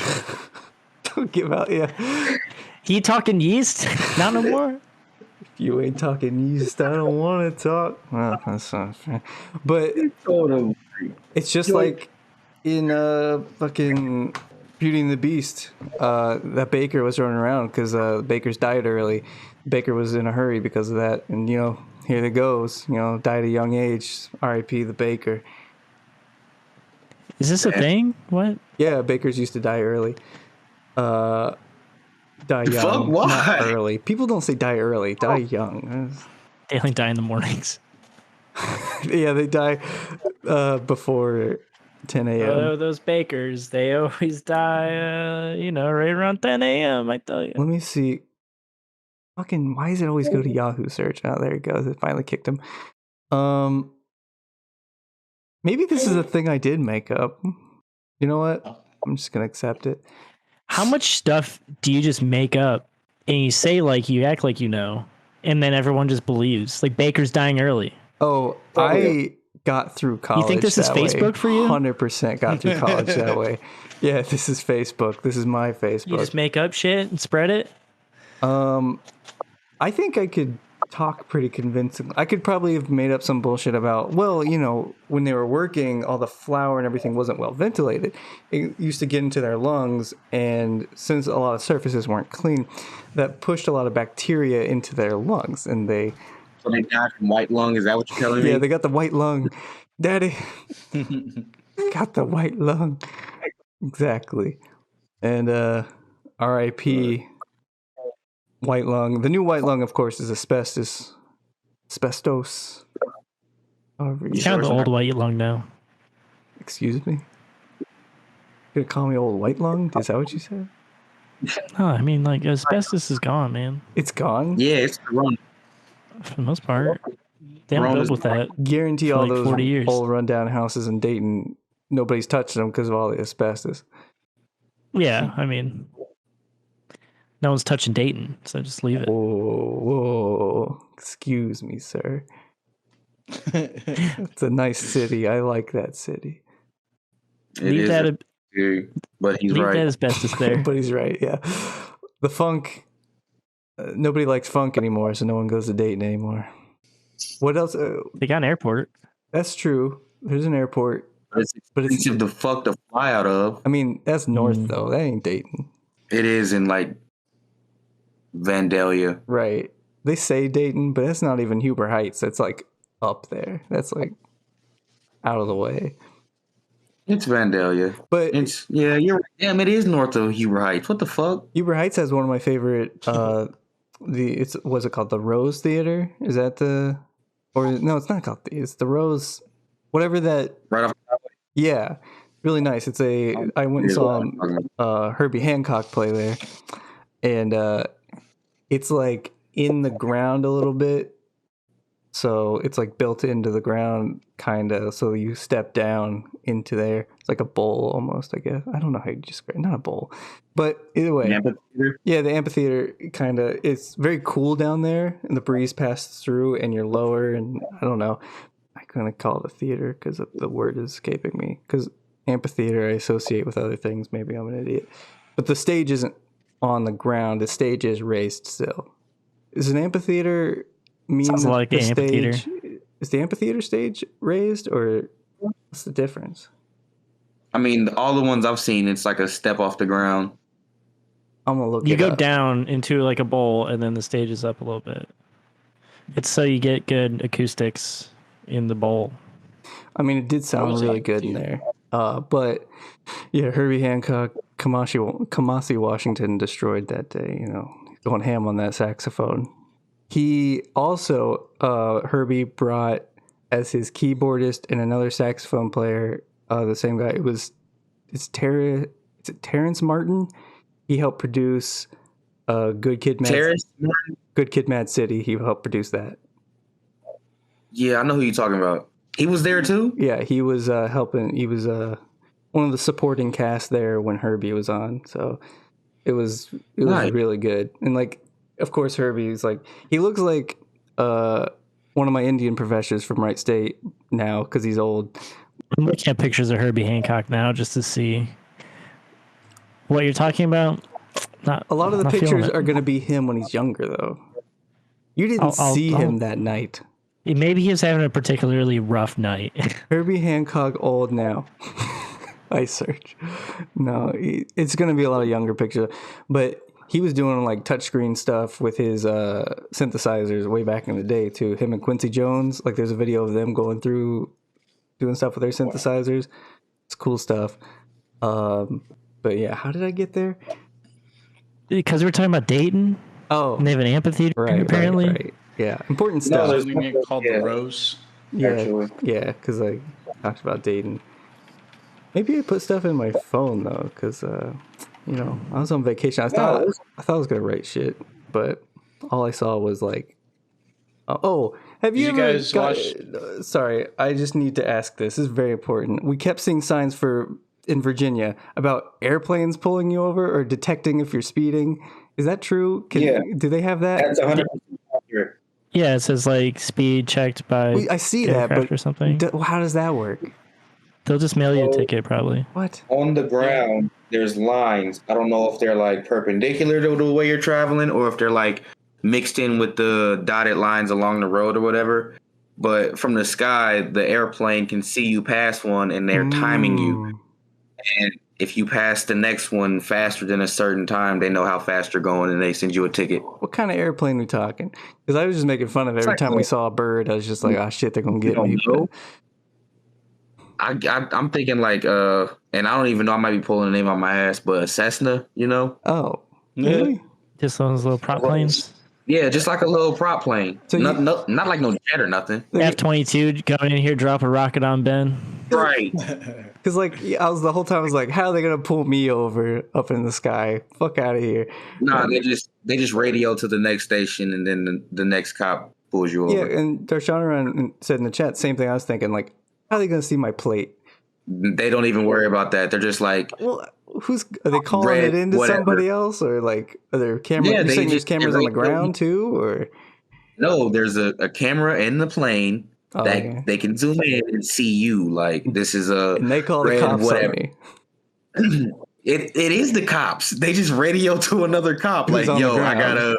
S2: don't give out. Yeah,
S3: He talking yeast? Not no more."
S2: if you ain't talking yeast, I don't want to talk. Well, that's not fair. But it's just like in fucking Beauty and the Beast. That baker was running around because the baker's died early. The baker was in a hurry because of that, and here it goes. Died at a young age. R.I.P. the baker.
S3: Is this a thing? What?
S2: Yeah, bakers used to die early. Die young.
S4: Fuck, why?
S2: Not early. People don't say die early. Die young.
S3: They only die in the mornings.
S2: Yeah, they die before 10 a.m.
S3: Oh, those bakers, they always die, right around 10 a.m., I tell you.
S2: Let me see. Fucking, why does it always go to Yahoo search? Oh, there it goes. It finally kicked him. Maybe this is a thing I did make up. You know what? I'm just gonna accept it.
S3: How much stuff do you just make up and you say like you act like you know, and then everyone just believes? Like Baker's dying early.
S2: Oh, I got through college.
S3: You think this is
S2: that way.
S3: Facebook for you?
S2: 100% got through college that way. Yeah, this is Facebook. This is my Facebook.
S3: You just make up shit and spread it?
S2: I think I could talk pretty convincing. I could probably have made up some bullshit about, well, you know, when they were working, all the flour and everything wasn't well ventilated. It used to get into their lungs, and since a lot of surfaces weren't clean, that pushed a lot of bacteria into their lungs, and they...
S4: So they died from white lung? Is that what you're telling me?
S2: Yeah, they got the white lung. Daddy got the white lung. Exactly. And R.I.P. white lung. The new white lung, of course, is asbestos. Asbestos.
S3: It's kind of the old white lung now.
S2: Excuse me? You gonna call me old white lung? Is that what you said?
S3: No, I mean, like, asbestos is gone, man.
S2: It's gone?
S4: Yeah, it's the run.
S3: For the most part. They haven't built with that.
S2: Guarantee
S3: for
S2: all
S3: like
S2: those
S3: 40 years.
S2: old rundown houses in Dayton, nobody's touched them because of all the asbestos.
S3: Yeah, I mean, no one's touching Dayton, so just leave it.
S2: Whoa. Excuse me, sir. It's a nice city. I like that city.
S3: Leave that,
S4: but he's
S3: leave
S4: right.
S3: that asbestos there.
S2: But he's right, yeah. The funk, nobody likes funk anymore, so no one goes to Dayton anymore. What else?
S3: They got an airport.
S2: That's true. There's an airport.
S4: But it's expensive to fuck to fly out of.
S2: I mean, that's north, though. That ain't Dayton.
S4: It is in, like, Vandalia.
S2: Right. They say Dayton, but that's not even Huber Heights. That's, like, up there. That's, like, out of the way.
S4: It's Vandalia.
S2: But
S4: it's, yeah, you're right. Damn, it is north of Huber Heights. What the fuck?
S2: Huber Heights has one of my favorite, what's it called? The Rose Theater? Is that the... Or, no, it's not called it's the Rose... Whatever that...
S4: Right off the highway?
S2: Yeah. Really nice. It's a... I went and saw Herbie Hancock play there. And it's, like, in the ground a little bit. So it's, like, built into the ground, kind of. So you step down into there. It's like a bowl, almost, I guess. I don't know how you describe it. Not a bowl. But either way...
S4: Amphitheater?
S2: Yeah, the amphitheater, kind of... It's very cool down there. And the breeze passes through, and you're lower, and I don't know. I couldn't call it a theater because the word is escaping me. Because amphitheater I associate with other things. Maybe I'm an idiot. But the stage isn't on the ground. The stage is raised still. Is an amphitheater mean
S3: Sounds like
S2: the
S3: an amphitheater.
S2: stage... Is the amphitheater stage raised, or what's the difference?
S4: I mean, all the ones I've seen, it's like a step off the ground.
S2: I'm going to look
S3: You
S2: it
S3: go
S2: up.
S3: down into, like, a bowl, and then the stage is up a little bit. It's so you get good acoustics in the bowl.
S2: I mean, it did sound really good in there. But yeah, Herbie Hancock, Kamasi Washington destroyed that day, you know, going ham on that saxophone. He also, Herbie brought as his keyboardist and another saxophone player, the same guy. Is it Terrence Martin? He helped produce Good Kid, Mad City. He helped produce that.
S4: Yeah, I know who you're talking about. He was there too?
S2: Yeah, he was helping. He was one of the supporting cast there when Herbie was on. So it was
S4: Nice.
S2: really good. And like, of course, Herbie's like, he looks like one of my Indian professors from Wright State now because he's old.
S3: I'm looking at pictures of Herbie Hancock now just to see what you're talking about.
S2: A lot of the
S3: not feeling
S2: pictures
S3: it.
S2: are going to be him when he's younger, though. You didn't
S3: I'll-
S2: see him that night.
S3: Maybe he was having a particularly rough night.
S2: Herbie Hancock old now. I search. No, it's going to be a lot of younger pictures. But he was doing like touchscreen stuff with his synthesizers way back in the day too. Him and Quincy Jones. Like there's a video of them going through doing stuff with their synthesizers. It's cool stuff. But yeah, how did I get there?
S3: Because we're talking about Dayton.
S2: Oh,
S3: And they have an amphitheater,
S2: right,
S3: apparently.
S2: Right. Yeah, important
S4: No,
S2: stuff.
S4: there's
S7: Something called the Rose.
S4: actually.
S2: Yeah, because I talked about Dayton. Maybe I put stuff in my phone though, because you know, I was on vacation. I thought I was gonna write shit, but all I saw was like, oh, have you
S7: Did you
S2: ever
S7: guys watch-
S2: Sorry, I just need to ask this. This is very important. We kept seeing signs in Virginia about airplanes pulling you over or detecting if you're speeding. Is that true?
S6: Yeah.
S2: Do they have that?
S6: That's 100% accurate.
S3: Yeah, it says like speed checked by
S2: I see that,
S3: aircraft
S2: but
S3: or something.
S2: how does that work?
S3: They'll just mail you a ticket probably.
S2: What?
S4: On the ground, there's lines. I don't know if they're like perpendicular to the way you're traveling or if they're like mixed in with the dotted lines along the road or whatever. But from the sky, the airplane can see you pass one, and they're timing you. And if you pass the next one faster than a certain time, they know how fast you're going, and they send you a ticket.
S2: What kind of airplane we talking? Because I was just making fun of every time we saw a bird. I was just like, oh shit, they're gonna get me.
S4: Know? I'm thinking like, and I don't even know. I might be pulling the name on my ass, but a Cessna, you know?
S2: Oh, really?
S3: Just those little prop planes.
S4: Yeah, just like a little prop plane.
S2: So
S4: not like no jet or nothing.
S3: F-22 going in here, drop a rocket on Ben.
S4: Right.
S2: Because like I was the whole time I was like, how are they gonna pull me over up in the sky? Fuck out of here.
S4: No, they just radio to the next station, and then the next cop pulls you over.
S2: Yeah, and Darshan said in the chat, same thing I was thinking, like, how are they gonna see my plate?
S4: They don't even worry about that. They're just like,
S2: well, are they calling it into somebody else, or like are there cameras?
S4: Yeah,
S2: you're saying there's cameras on the ground too, or
S4: no? There's a camera in the plane that they can zoom in and see you. Like this is a
S2: and they call the cops on me.
S4: It is the cops. They just radio to another cop like, yo, I gotta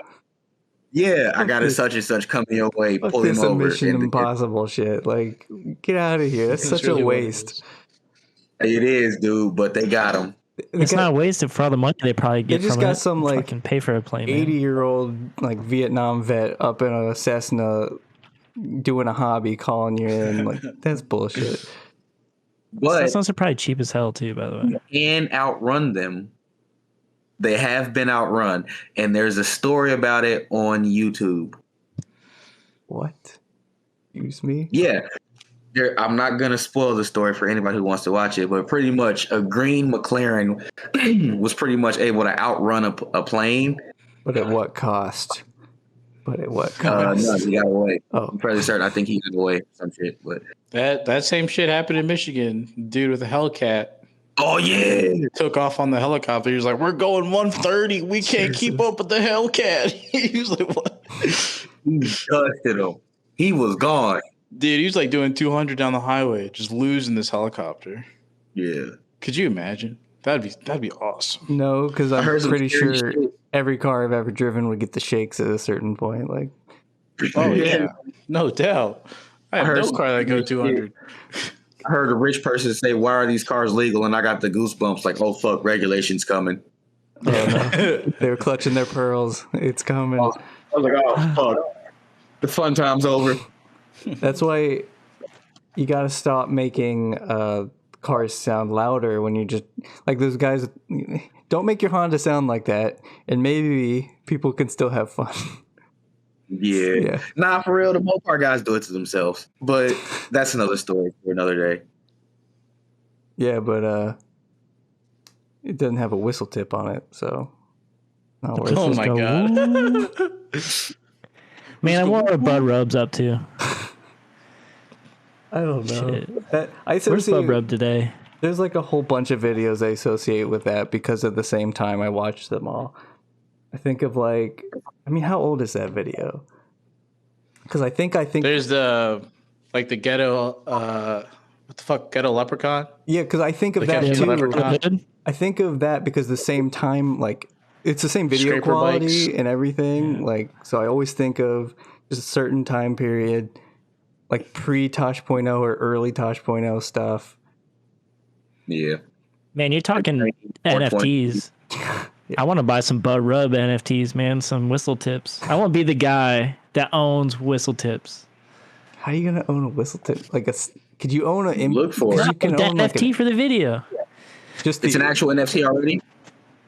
S4: such and such come your way, pull him over.
S2: Mission Impossible shit. Like, get out of here. That's such really a waste.
S4: It is, dude. But they got him.
S3: It's not wasted for all the money they probably get.
S2: They just
S3: from
S2: got
S3: it.
S2: some like
S3: fucking pay for a plane.
S2: 80-year-old like Vietnam vet up in a Cessna doing a hobby, calling you in. Like that's bullshit.
S3: But Cessnas are probably cheap as hell too. By the way,
S4: you can outrun them. They have been outrun, and there's a story about it on YouTube.
S2: What? Excuse me?
S4: Yeah. I'm not going to spoil the story for anybody who wants to watch it, but pretty much a green McLaren was pretty much able to outrun a plane.
S2: But at what cost?
S4: No, he got away.
S2: Oh.
S4: I'm fairly certain. I think he got away some shit. But
S7: that same shit happened in Michigan. Dude with a Hellcat.
S4: Oh, yeah.
S7: Took off on the helicopter. He was like, we're going 130. We can't keep up with the Hellcat. He was like, what?
S4: He dusted him. He was gone.
S7: Dude, he was like doing 200 down the highway, just losing this helicopter.
S4: Yeah.
S7: Could you imagine? That'd be awesome.
S2: No, because I'm pretty sure every car I've ever driven would get the shakes at a certain point. Like,
S7: oh, yeah. No doubt. I heard no car that go 200.
S4: I heard a rich person say, why are these cars legal? And I got the goosebumps like, oh, fuck, regulation's coming.
S2: Oh, no. They were clutching their pearls. It's coming.
S4: I was like, oh, fuck. The fun time's over.
S2: That's why you got to stop making cars sound louder when you just, like those guys, don't make your Honda sound like that. And maybe people can still have fun.
S4: Yeah. Nah, for real, the Mopar guys do it to themselves. But that's another story for another day.
S2: Yeah, but it doesn't have a whistle tip on it, so not worth it.
S7: Oh my god.
S3: Man, I wonder what Bud Rub's up to.
S2: I don't know.
S3: Where's Bud Rub today?
S2: There's like a whole bunch of videos I associate with that because at the same time I watched them all. I think of like, I mean, how old is that video? Because I think
S7: there's the ghetto, what the fuck, ghetto leprechaun?
S2: Yeah, because I think of that too. I think of that because the same time, like, it's the same video
S7: Scraper
S2: quality
S7: bikes.
S2: and everything. Yeah. Like, so I always think of just a certain time period, like pre-Tosh.0 or early Tosh.0 stuff.
S4: Yeah.
S3: Man, you're talking NFTs. Yeah. I want to buy some Bud Rub NFTs, man. Some whistle tips. I want to be the guy that owns whistle tips.
S2: How are you gonna own a whistle tip? Like could you own a
S4: look for it?
S3: You can own NFT like for the video.
S4: It's an actual NFT already.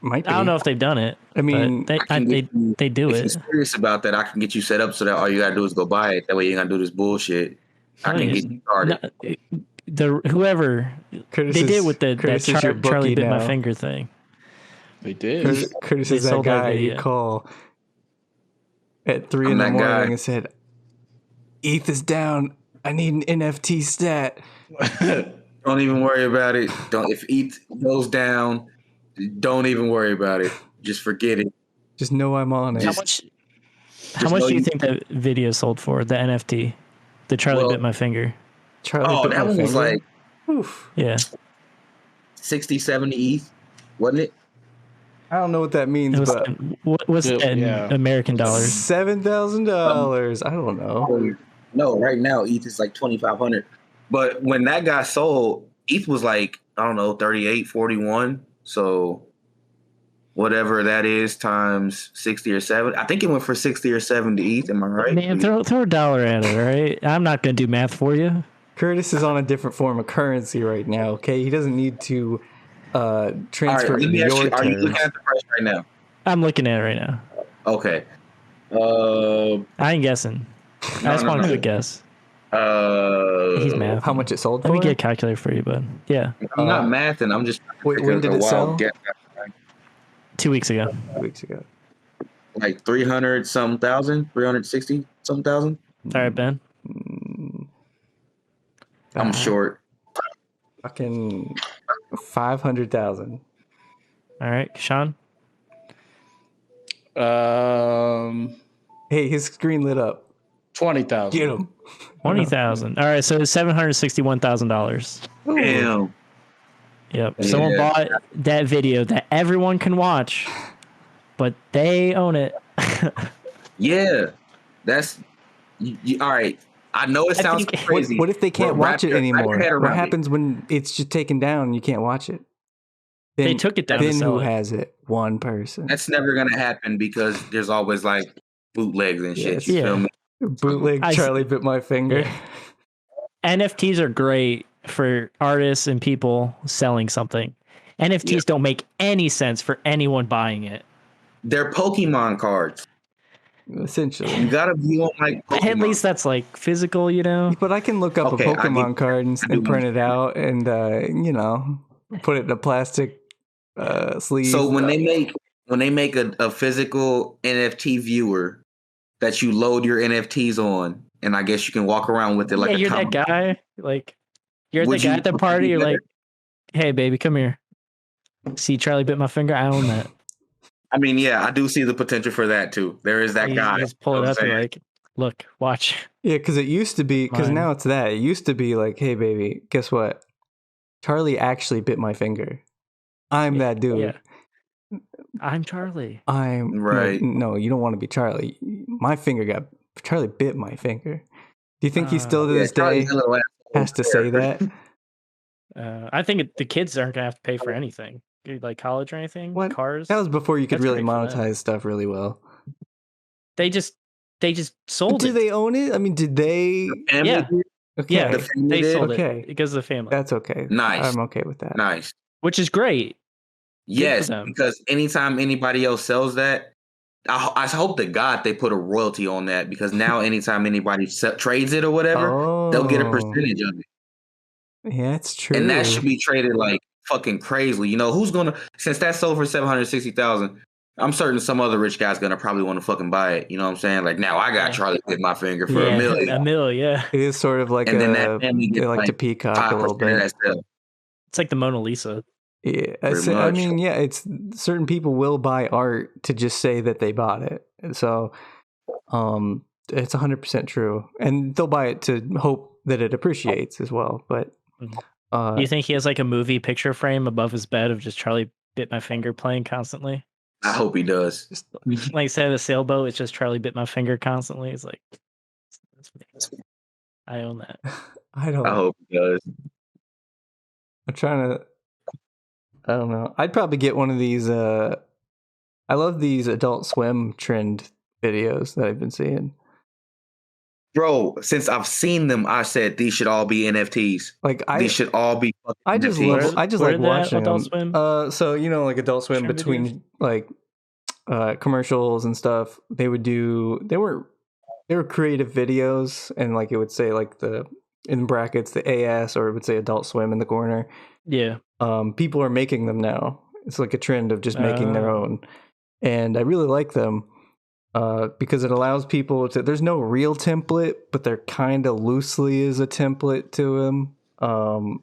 S2: Might be.
S3: I don't know if they've done it.
S2: I mean,
S3: they do it.
S4: If you're serious about that, I can get you set up so that all you gotta do is go buy it. That way you ain't gotta do this bullshit. I can get you started.
S3: Whoever
S2: Curtis
S3: they did with that Charlie bit
S2: now.
S3: my finger thing.
S7: They did.
S2: Curtis is that guy you call at 3 in the morning and said, "ETH is down. I need an NFT stat."
S4: Don't even worry about it. If ETH goes down, don't even worry about it. Just forget it.
S2: Just know I'm on it.
S3: How much do you think that video sold for, the NFT? The Charlie bit my finger.
S4: That one was like,
S3: yeah,
S4: 60, 70 ETH, wasn't it?
S2: I don't know what that means, but
S3: what's that in
S7: Yeah.
S3: American dollars?
S2: $7,000. I don't know.
S4: No, right now ETH is like 2,500. But when that got sold, ETH was like, I don't know, 38, 41. So whatever that is times 60 or 70. I think it went for 60 or 70 ETH. Am I right?
S3: Man, throw a dollar at it, all right? I'm not going to do math for you.
S2: Curtis is on a different form of currency right now, okay? He doesn't need to transfer
S4: All right, let me
S2: your
S4: ask you, are you
S2: terms.
S4: looking at the price right now?
S3: I'm looking at it right now.
S4: Okay.
S3: I ain't guessing. I just want a good guess. He's math.
S2: How much it sold for?
S3: Let me get a calculator for you, bud. Yeah.
S4: I'm not mathing. I'm just
S2: when did it sell?
S3: 2 weeks ago.
S2: 2 weeks ago.
S4: Like 300 some thousand, 360 some thousand.
S3: All right, Ben.
S4: I'm short.
S2: Fucking 500,000.
S3: All right, Kishan.
S2: Hey, his screen lit up.
S7: 20,000.
S2: Get him.
S3: 20,000. All right, so it's $761,000.
S4: Damn.
S3: Yep. Someone bought that video that everyone can watch, but they own it.
S4: Yeah, that's all right. I know it sounds crazy.
S2: What if they can't watch it anymore? What
S4: What
S2: happens when it's just taken down and you can't watch it? Then,
S3: They took it down to
S2: Then
S3: sell
S2: who
S3: it.
S2: has it? One person.
S4: That's never gonna happen because there's always like bootlegs and shit.
S2: Yes.
S4: You feel me?
S2: Bootleg Charlie bit my finger.
S3: Yeah. NFTs are great for artists and people selling something. NFTs don't make any sense for anyone buying it.
S4: They're Pokemon cards.
S2: Essentially.
S4: You gotta view them like Pokemon.
S3: At least that's like physical, you know?
S2: But I can look up
S4: Okay,
S2: a Pokemon card and print it out and, put it in a plastic sleeve.
S4: So when they make a physical NFT viewer that you load your NFTs on, and I guess you can walk around with it like
S3: yeah,
S4: a
S3: you're
S4: comic.
S3: that guy. Like, you're
S4: Would
S3: the guy
S4: you-
S3: at the
S4: would you
S3: party.
S4: do
S3: You're
S4: that?
S3: like, hey, baby, come here. See, Charlie bit my finger. I own that.
S4: I mean, yeah, I do see the potential for that too. There is that guy.
S3: Just pull
S4: You
S3: it
S4: know
S3: up
S4: what I'm
S3: and
S4: saying?
S3: like, look, watch.
S2: Yeah, because it used to be, because
S3: Mine.
S2: now it's that. It used to be like, hey, baby, guess what? Charlie actually bit my finger. I'm that dude.
S3: Yeah. I'm Charlie.
S2: I'm
S4: Right.
S2: No, you don't want to be Charlie. Charlie bit my finger. Do you think he still to
S4: Yeah,
S2: this day
S4: Charlie's a little asshole.
S2: has to say that?
S3: I think the kids aren't gonna have to pay for anything, like college or anything.
S2: What?
S3: Cars.
S2: That was before you could
S3: That's
S2: really
S3: great for them.
S2: monetize stuff really well.
S3: They just sold
S2: Do
S3: it.
S2: they own it? I mean, did they?
S4: Family
S3: Yeah.
S4: did?
S2: Okay.
S3: Yeah,
S4: The family
S3: they
S4: did?
S3: sold
S2: Okay.
S3: it because of the family,
S2: That's okay.
S4: Nice.
S2: I'm okay with that.
S4: Nice.
S3: which is great.
S4: Yes,
S3: them.
S4: because anytime anybody else sells that, I hope to God they put a royalty on that, because now anytime anybody trades it or whatever, they'll get a percentage of it.
S2: Yeah, it's true.
S4: And that should be traded like fucking crazy. You know, who's gonna, since that sold for 760,000, I'm certain some other rich guy's gonna probably want to fucking buy it. You know what I'm saying? Like, now I got Charlie bit my finger for $1 million.
S3: $1 million. Yeah,
S2: It is sort of like
S4: And then that family
S2: they
S4: gets
S2: like to
S4: like
S2: peacock a
S4: 5%
S2: little
S4: of
S2: bit.
S4: that sale.
S3: it's like the Mona Lisa.
S2: Yeah,
S4: Pretty
S2: I
S4: much.
S2: mean, yeah, it's certain people will buy art to just say that they bought it, and so, it's 100% true, and they'll buy it to hope that it appreciates as well. But,
S3: Do you think he has like a movie picture frame above his bed of just Charlie bit my finger playing constantly?
S4: I hope he does.
S3: Just like instead of a sailboat, it's just Charlie bit my finger constantly. It's like, that's me. I own that.
S2: I don't.
S4: I hope he does.
S2: I'm trying to. I don't know. I'd probably get one of these. I love these Adult Swim trend videos that I've been seeing.
S4: Bro, since I've seen them, I said these should all be NFTs.
S2: Like
S4: These should all be fucking
S2: I just
S4: NFTs.
S2: love. I just
S3: Where
S2: like
S3: did that
S2: watching
S3: Adult
S2: them.
S3: Swim?
S2: So like Adult Swim
S3: Trend
S2: between like commercials and stuff. They were creative videos, and like it would say like in brackets the AS, or it would say Adult Swim in the corner.
S3: Yeah.
S2: People are making them now. It's like a trend of just making their own, and I really like them because it allows people to. There's no real template, but there kind of loosely is a template to them.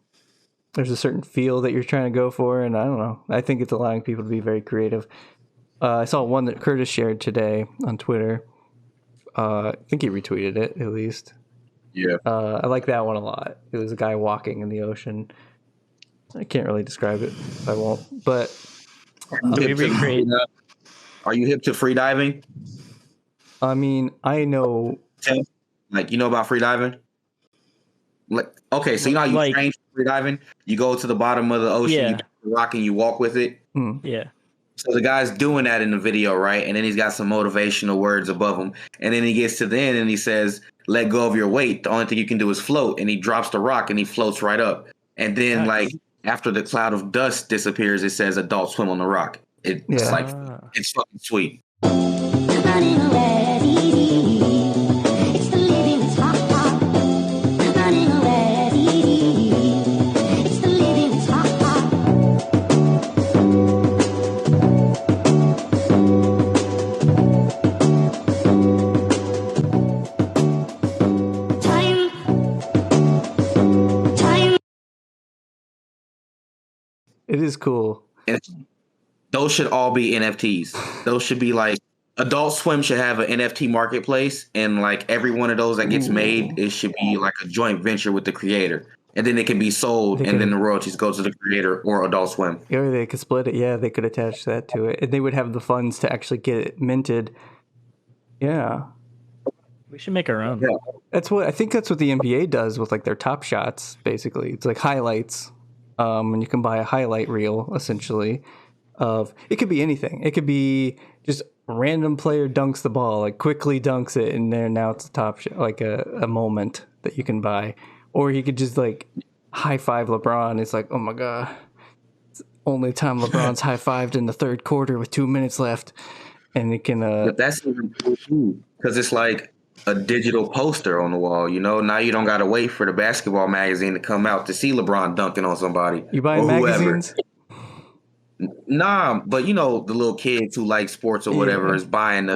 S2: There's a certain feel that you're trying to go for, and I don't know. I think it's allowing people to be very creative. I saw one that Kurtis shared today on Twitter. I think he retweeted it at least.
S4: Yeah.
S2: I like that one a lot. It was a guy walking in the ocean. I can't really describe it. I won't. But
S3: We recreate.
S4: Are you hip to free diving?
S2: I mean, I know.
S4: Like, you know about free diving? Like, okay, so you know how you
S3: Like-
S4: train for free diving? You go to the bottom of the ocean,
S3: Yeah.
S4: you get the rock, and you walk with it.
S3: Yeah.
S4: So the guy's doing that in the video, right? And then he's got some motivational words above him. And then he gets to the end and he says, let go of your weight. The only thing you can do is float. And he drops the rock and he floats right up. And then, like, after the cloud of dust disappears, it says Adult Swim on the Rock. It's
S2: Yeah.
S4: like, it's fucking sweet.
S5: Running away, it's the living that's hot, hot. Running away, it's the living that's hot, hot. Time, time.
S2: It is cool.
S4: And those should all be NFTs. Those should be like, Adult Swim should have an NFT marketplace, and like every one of those that gets made, it should be like a joint venture with the creator, and then it can be sold, and then the royalties go to the creator or Adult Swim.
S2: Or they could split it. Yeah, they could attach that to it, and they would have the funds to actually get it minted. Yeah,
S3: We should make our own.
S4: Yeah.
S2: that's what I think. That's what the NBA does with like their top shots. Basically, it's like highlights, and you can buy a highlight reel essentially. Of it could be anything. It could be just random player dunks the ball, like quickly dunks it, and then now it's a top shot, like a moment that you can buy. Or he could just like high five LeBron. It's like, oh my god, it's the only time LeBron's high fived in the third quarter with 2 minutes left, and it can.
S4: But that's even cool too, because it's like a digital poster on the wall. You know, now you don't got to wait for the basketball magazine to come out to see LeBron dunking on somebody.
S2: You buy
S4: or whoever.
S2: magazines?
S4: Nah, but you know, the little kids who like sports or whatever
S2: Yeah.
S4: is buying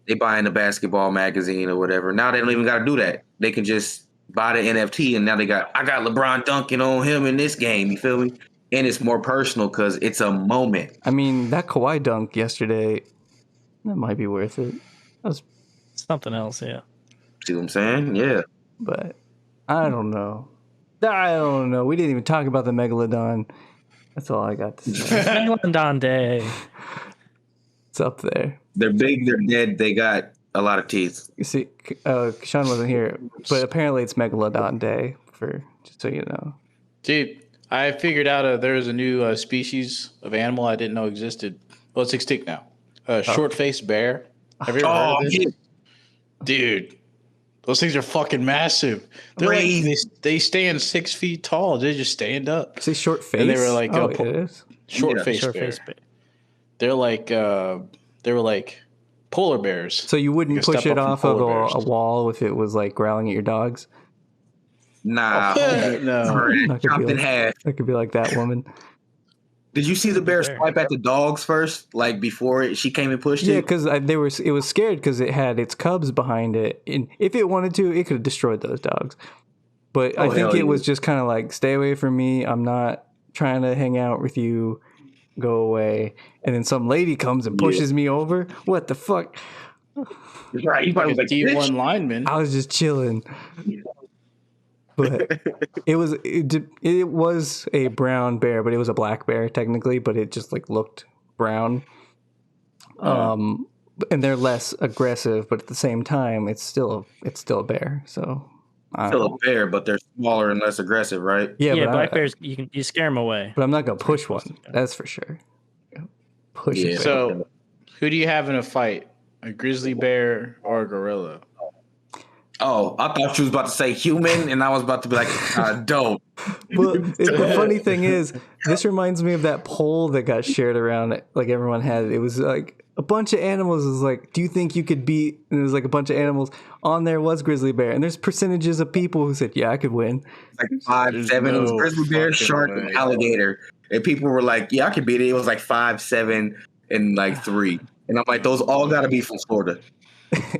S4: the basketball magazine or whatever. Now they don't even got to do that. They can just buy the NFT, and now I got LeBron dunking on him in this game. You feel me? And it's more personal because it's a moment.
S2: I mean, that Kawhi dunk yesterday, that might be worth it. That was,
S3: Something else, yeah.
S4: See what I'm saying? Yeah.
S2: but I don't know. I don't know. We didn't even talk about the Megalodon. That's all I got to say.
S3: Megalodon Day.
S2: It's up there.
S4: They're big, they're dead, they got a lot of teeth.
S2: You see, Kishan wasn't here, but apparently it's Megalodon Day, for just so you know.
S7: Dude, I figured out there is a new species of animal I didn't know existed. Well, it's extinct now. Short-faced bear. Have you ever heard of this?
S4: Yeah.
S7: Dude, those things are fucking massive. They're like, they stand 6 feet tall. They just stand up.
S2: Say short face.
S7: And they were like,
S2: oh, it is.
S7: Short-faced
S3: Short
S7: bear.
S3: face bear.
S7: They're like, they were like polar bears.
S2: So you wouldn't
S7: Like a
S2: push
S7: step
S2: it
S7: up
S2: off
S7: from
S2: of
S7: polar
S2: a
S7: bears.
S2: wall if it was like growling at your dogs?
S4: Nah.
S7: No.
S2: That could
S4: Chopped
S2: be
S4: in
S2: like,
S4: half.
S2: that could be like that woman.
S4: Did you see the bear
S3: Bear.
S4: swipe at the dogs first? Like before she came and pushed
S2: Yeah,
S4: it?
S2: because it was scared because it had its cubs behind it, and if it wanted to, it could have destroyed those dogs. But I
S4: Oh,
S2: think
S4: hell
S2: it
S4: yeah.
S2: was just kind of like, stay away from me. I'm not trying to hang out with you. Go away. And then some lady comes and pushes me over. What the fuck?
S4: Right. He probably was
S7: Like
S4: like,
S7: a
S4: "Bitch."
S7: D1 lineman.
S2: I was just chilling. But it was a brown bear, but it was a black bear technically, but it just like looked brown. And they're less aggressive, but at the same time, it's still a bear. So
S4: Still a bear, but they're smaller and less aggressive, right?
S2: yeah,
S3: Yeah,
S2: but
S3: black bears, you scare them away.
S2: But I'm not gonna push one. That's for sure. Push
S4: Yeah.
S2: it.
S7: So, who do you have in a fight? A grizzly bear or a gorilla?
S4: Oh, I thought you was about to say human, and I was about to be like, dope.
S2: Well, the funny thing is, this reminds me of that poll that got shared around. Like everyone had, it was like a bunch of animals. It was like, do you think you could beat? And it was like a bunch of animals. On there was grizzly bear, and there's percentages of people who said, yeah, I could win.
S4: Like 5'7", it was
S7: no
S4: grizzly bear,
S7: fucking
S4: shark,
S7: way.
S4: and alligator. And people were like, yeah, I could beat it. It was like 5'7", and like 3. And I'm like, those all got to be from Florida.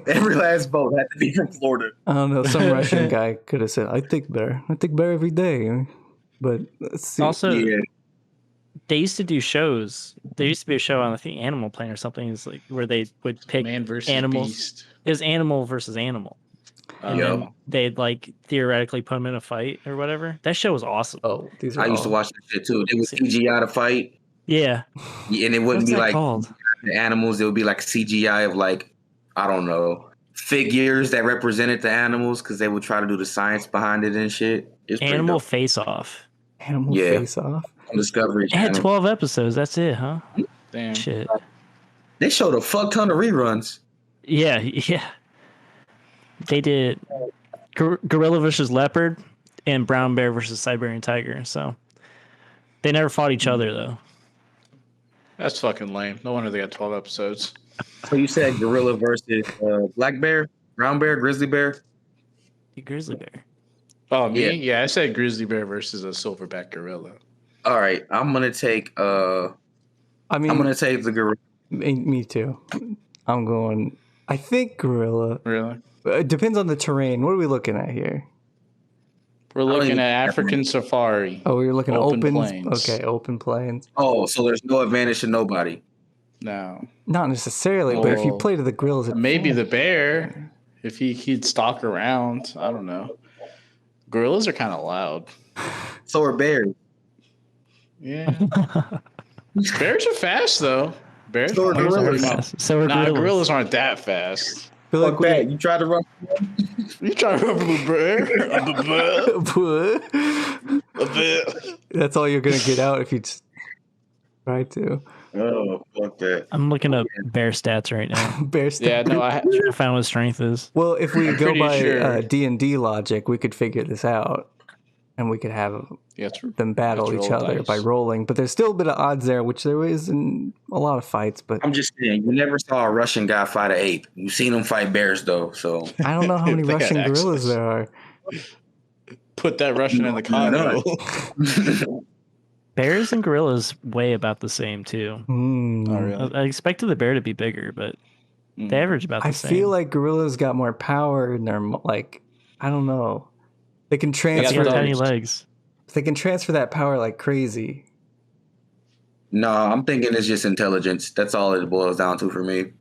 S4: Every last vote had to be from Florida.
S2: I don't know. Some Russian guy could have said, I think bear. I think bear every day. But let's see.
S3: Also,
S4: Yeah.
S3: they used to do shows. There used to be a show on, I think, Animal Planet or something. It's like where they would pick
S7: Man versus
S3: animals.
S7: beast.
S3: It was animal versus animal. And
S4: Yeah.
S3: then they'd like theoretically put them in a fight or whatever. That show was awesome.
S2: Oh, these are
S4: I used to
S2: all-
S4: watch that shit too. They would CGI to fight.
S3: Yeah.
S4: And it wouldn't
S3: What's
S4: be
S3: that
S4: like
S3: called?
S4: the animals. It would be like CGI of like, I don't know, figures that represented the animals because they would try to do the science behind it and shit. It's pretty
S3: Animal
S4: dope.
S3: Face Off.
S2: Animal
S4: Yeah.
S2: Face Off.
S4: On Discovery
S3: It had
S4: Channel.
S3: 12 episodes. That's it, huh?
S7: Damn.
S3: Shit.
S4: They showed a fuck ton of reruns.
S3: Yeah. They did gorilla versus leopard and brown bear versus Siberian tiger. So they never fought each other, though.
S7: That's fucking lame. No wonder they got 12 episodes.
S4: So you said gorilla versus black bear, brown bear, grizzly bear.
S3: The grizzly bear.
S7: Oh, me?
S4: Yeah.
S7: Yeah, I said grizzly bear versus a silverback gorilla.
S4: All right, I'm gonna take.
S2: I mean,
S4: I'm gonna take the gorilla.
S2: me too. I'm going. I think gorilla.
S7: Really?
S2: It depends on the terrain. What are we looking at here?
S7: We're looking at African safari.
S2: Oh, we're looking at
S7: Open
S2: open
S7: plains.
S2: Okay, open plains.
S4: Oh, so there's no advantage to nobody.
S7: No.
S2: Not necessarily, but if you
S7: Well,
S2: play to the gorillas,
S7: Maybe the bear, if he'd stalk around. I don't know. Gorillas are kind of loud.
S4: So are bears.
S7: Yeah. Bears are fast, though. Bears
S4: So are
S7: bears
S4: gorillas.
S7: fast.
S3: So are
S7: Nah,
S3: gorillas.
S7: gorillas aren't that fast.
S2: feel
S4: Fuck
S2: like
S4: that. You try to run.
S7: You trying to remember a bear? A bear.
S2: that's all you're gonna get out if you try to.
S4: Oh, fuck that.
S3: I'm looking up bear stats right now.
S2: Bear
S7: Yeah,
S2: stat.
S7: no,
S3: Trying to find what strength is.
S2: Well, if we go
S7: pretty
S2: by
S7: sure.
S2: D&D logic, we could figure this out, and we could have
S7: Yeah, it's
S2: them battle
S7: Let's
S2: each
S7: roll
S2: other
S7: dice.
S2: by rolling. But there's still a bit of odds there, which there is in a lot of fights. But
S4: I'm just saying, you never saw a Russian guy fight an ape. You've seen him fight bears, though. So
S2: I don't know how many
S7: They got
S2: Russian gorillas
S7: access.
S2: there are.
S7: Put that Russian in the Congo.
S3: Bears and gorillas weigh about the same, too.
S2: Hmm.
S7: Oh, really?
S3: I expected the bear to be bigger, but they average about the
S2: I
S3: same.
S2: feel like gorillas got more power, and they're like, I don't know. They can
S3: They
S2: transfer.
S3: got tiny
S7: dogs.
S3: legs.
S2: They can transfer that power like crazy.
S4: no, I'm thinking it's just intelligence. That's all it boils down to for me.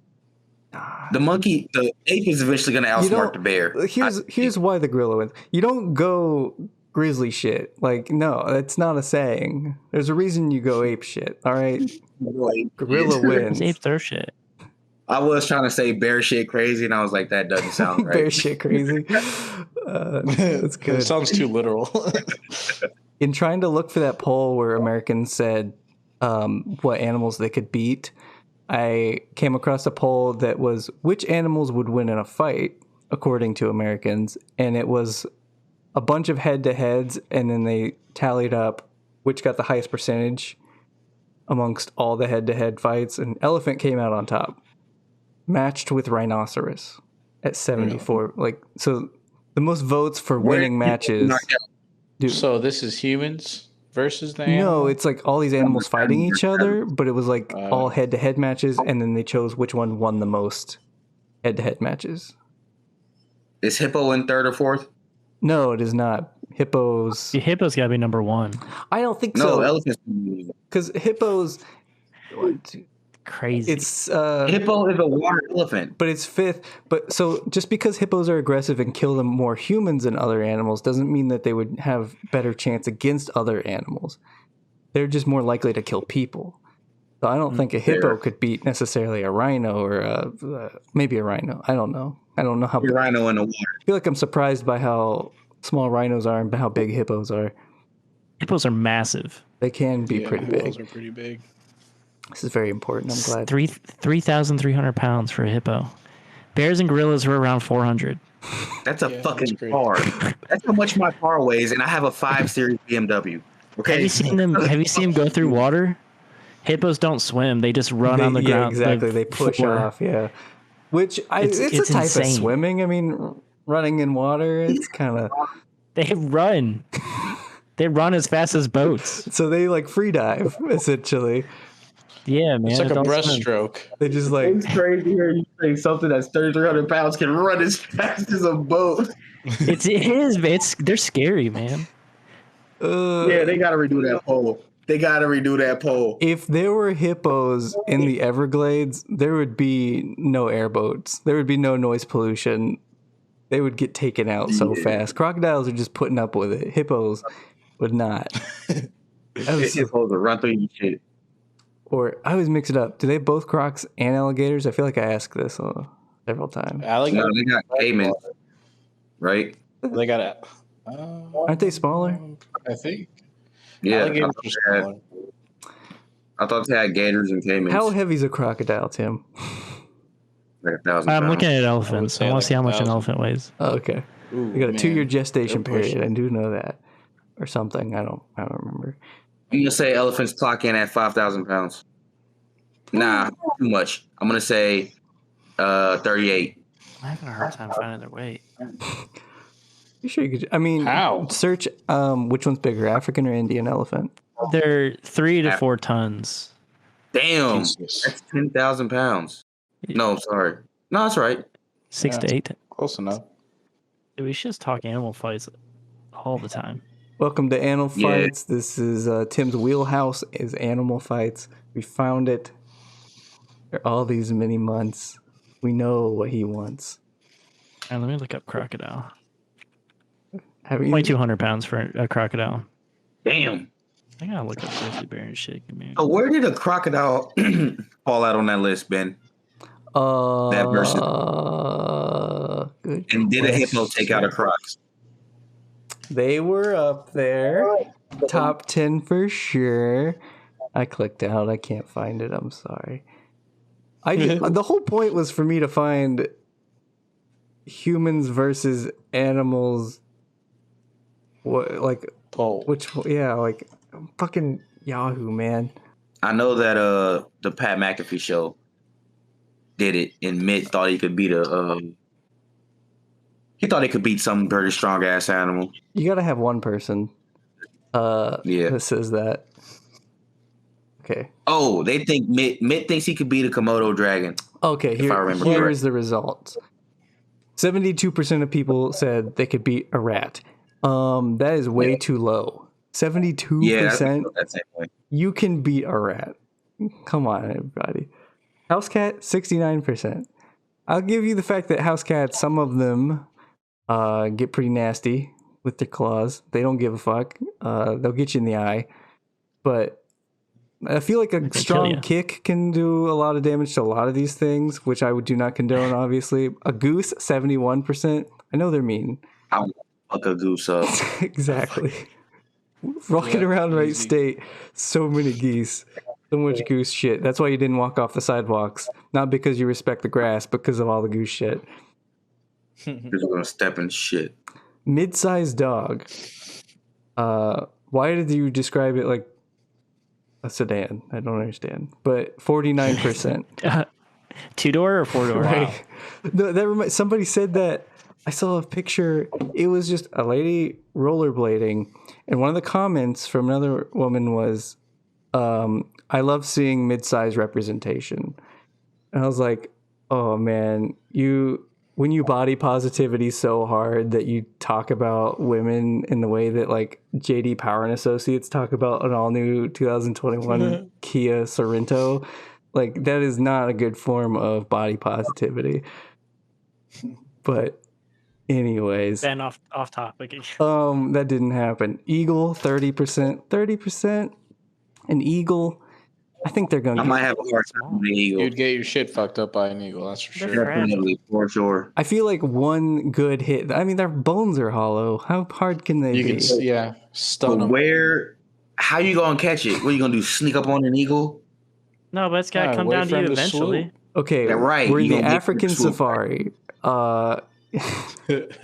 S4: The ape is eventually going to
S2: You
S4: outsmart
S2: don't-
S4: the bear.
S2: Here's why the gorilla wins. You don't go grizzly shit. Like, no, that's not a saying. There's a reason you go ape shit. All right, gorilla wins.
S3: It's ape throw shit.
S4: I was trying to say bear shit crazy, and I was like, that doesn't sound right.
S2: Bear shit crazy. That's good.
S7: It sounds too literal.
S2: In trying to look for that poll where Americans said what animals they could beat, I came across a poll that was which animals would win in a fight according to Americans, and it was a bunch of head-to-heads, and then they tallied up which got the highest percentage amongst all the head-to-head fights, and elephant came out on top, matched with rhinoceros at 74. Like, so the most votes for winning matches.
S7: So this is humans versus the
S2: No,
S7: animal?
S2: it's like all these animals fighting each other, but it was like all head-to-head matches, and then they chose which one won the most head-to-head matches.
S4: Is hippo in third or fourth?
S2: No, it is not. Hippos.
S3: The hippo's got to be number one.
S2: I don't think
S4: No,
S2: so.
S4: elephants.
S2: Because hippos,
S3: Crazy.
S2: it's
S4: Hippo is a water elephant.
S2: but it's fifth. But so just because hippos are aggressive and kill them more humans than other animals doesn't mean that they would have better chance against other animals. They're just more likely to kill people. So I don't think a hippo
S4: Fair.
S2: could beat necessarily a rhino or maybe a rhino. I don't know. I don't know how.
S4: A rhino in the water.
S2: I feel like I'm surprised by how small rhinos are and how big hippos are.
S3: Hippos are massive.
S2: They can be pretty
S7: Those
S2: big.
S7: are pretty big.
S2: This is very important. I'm glad.
S3: 3,300 pounds for a hippo. Bears and gorillas are around 400.
S4: That's a
S7: Yeah,
S4: fucking
S7: that's great.
S4: car. That's how much my car weighs, and I have a 5 Series BMW. Okay.
S3: Have you seen them? Have you seen them go through water? Hippos don't swim; they just run on the
S2: Yeah,
S3: ground.
S2: exactly. They push
S3: floor.
S2: off. Yeah. Which it's
S3: It's
S2: a type
S3: insane.
S2: of swimming. I mean, running in water. It's kind of
S3: They run. They run as fast as boats.
S2: so they like free dive essentially.
S3: Yeah, man.
S7: It's like a
S3: don't swim.
S7: breaststroke.
S2: They just like
S4: It's crazy here. You say something that's 3,300 pounds can run as fast as a boat.
S3: It is, man. They're scary, man.
S4: Yeah, they gotta redo that poll. They gotta redo that poll.
S2: If there were hippos in the Everglades, there would be no airboats. There would be no noise pollution. They would get taken out so fast. Crocodiles are just putting up with it. Hippos would not. That was-
S4: Hippos will run through your shit.
S2: Or I always mix it up. Do they have both crocs and alligators? I feel like I asked this several times.
S7: Alligator.
S4: No, they got caimans, right?
S7: They got a.
S2: Aren't they smaller?
S7: I think.
S4: Yeah,
S7: Alligators are smaller.
S4: I thought they had gators and caimans.
S2: How heavy's a crocodile, Tim?
S4: Like 1,000
S3: I'm
S4: pounds.
S3: looking at
S7: I would
S3: elephants.
S7: say
S3: I want
S7: like
S3: to see how much an
S7: 1,000.
S3: elephant weighs.
S2: Oh, okay.
S7: Ooh,
S2: They got a
S7: man.
S2: 2-year gestation
S7: They're
S2: period.
S7: pushing.
S2: I do know that. Or something. I don't remember.
S4: I'm gonna say elephants clock in at 5,000 pounds. Nah, too much. I'm gonna say 38.
S3: I'm having a hard time finding their weight.
S2: You sure you could? I mean,
S7: How?
S2: search which one's bigger, African or Indian elephant?
S3: They're 3 to 4 tons.
S4: Damn,
S7: Jesus.
S4: that's 10,000 pounds. No, sorry. No, that's right.
S3: 6 to 8.
S7: Close enough.
S3: Dude, we should just talk animal fights all the time.
S2: Welcome to Animal
S4: Yeah.
S2: Fights. This is Tim's wheelhouse is animal fights. We found it. For all these many months, we know what he wants.
S3: And let me look up crocodile.
S2: Have you?
S3: 2,200 pounds for a crocodile.
S4: Damn.
S3: I gotta look up grizzly bear and shit. Give me
S4: So where did a crocodile fall out on that list, Ben? That versus.
S2: Good.
S4: And did a hippo
S2: question.
S4: take out a crocs?
S2: They were up there, top 10 for sure. I clicked out. I can't find it. I'm sorry. The whole point was for me to find humans versus animals. What like
S7: Poll.
S2: like fucking Yahoo, man.
S4: I know that the Pat McAfee show did it, and Mitt thought he could beat he thought he could beat some pretty strong ass animal.
S2: You gotta have one person
S4: Yeah.
S2: that says that. Okay.
S4: Oh, they think Mitt thinks he could beat a Komodo dragon.
S2: Okay,
S4: If I remember
S2: here's the results. 72% of people said they could beat a rat. That is way too low. 72%.
S4: Yeah, that's same way.
S2: You can beat a rat. Come on, everybody. House cat, 69%. I'll give you the fact that house cats, some of them get pretty nasty with their claws. They don't give a fuck. They'll get you in the eye. But I feel like a
S3: kill
S2: strong
S3: you.
S2: kick can do a lot of damage to a lot of these things, which I do not condone, obviously. A goose, 71%. I know they're mean.
S4: I would fuck a goose up.
S2: Exactly. Walking
S7: Yeah,
S2: around Wright
S7: easy.
S2: State, so many geese. So much goose shit. That's why you didn't walk off the sidewalks. Not because you respect the grass, because of all the goose shit.
S4: Because we're gonna step in shit.
S2: Mid-sized dog. Why did you describe it like a sedan? I don't understand. But 49%.
S3: 2-door or 4-door?
S2: Right. No, somebody said that. I saw a picture. It was just a lady rollerblading, and one of the comments from another woman was, "I love seeing mid-size representation." And I was like, "Oh man, when you body positivity so hard that you talk about women in the way that like JD Power and Associates talk about an all-new 2021 Kia Sorento, like that is not a good form of body positivity." But anyways,
S3: Then off topic.
S2: that didn't happen. Eagle, 30%. 30%. An eagle. I think they're going
S4: I
S2: to
S4: might have a hard time with the eagle.
S7: You'd get your shit fucked up by an eagle, that's for
S3: They're
S7: sure.
S3: fragile.
S4: Definitely, for sure.
S2: I feel like one good hit. I mean, their bones are hollow. How hard can they
S7: You
S2: be?
S7: can, stun
S4: But
S7: them.
S4: how you gonna catch it? What you gonna do? Sneak up on an eagle?
S3: No, but it's got to
S7: Yeah,
S3: come
S7: wait
S3: down
S7: for
S3: to
S7: him
S3: you
S7: to
S3: eventually.
S7: swoop.
S2: Okay,
S4: Yeah, right.
S2: we're in
S4: You
S2: the
S4: gonna get
S2: African
S4: your swoop.
S2: safari.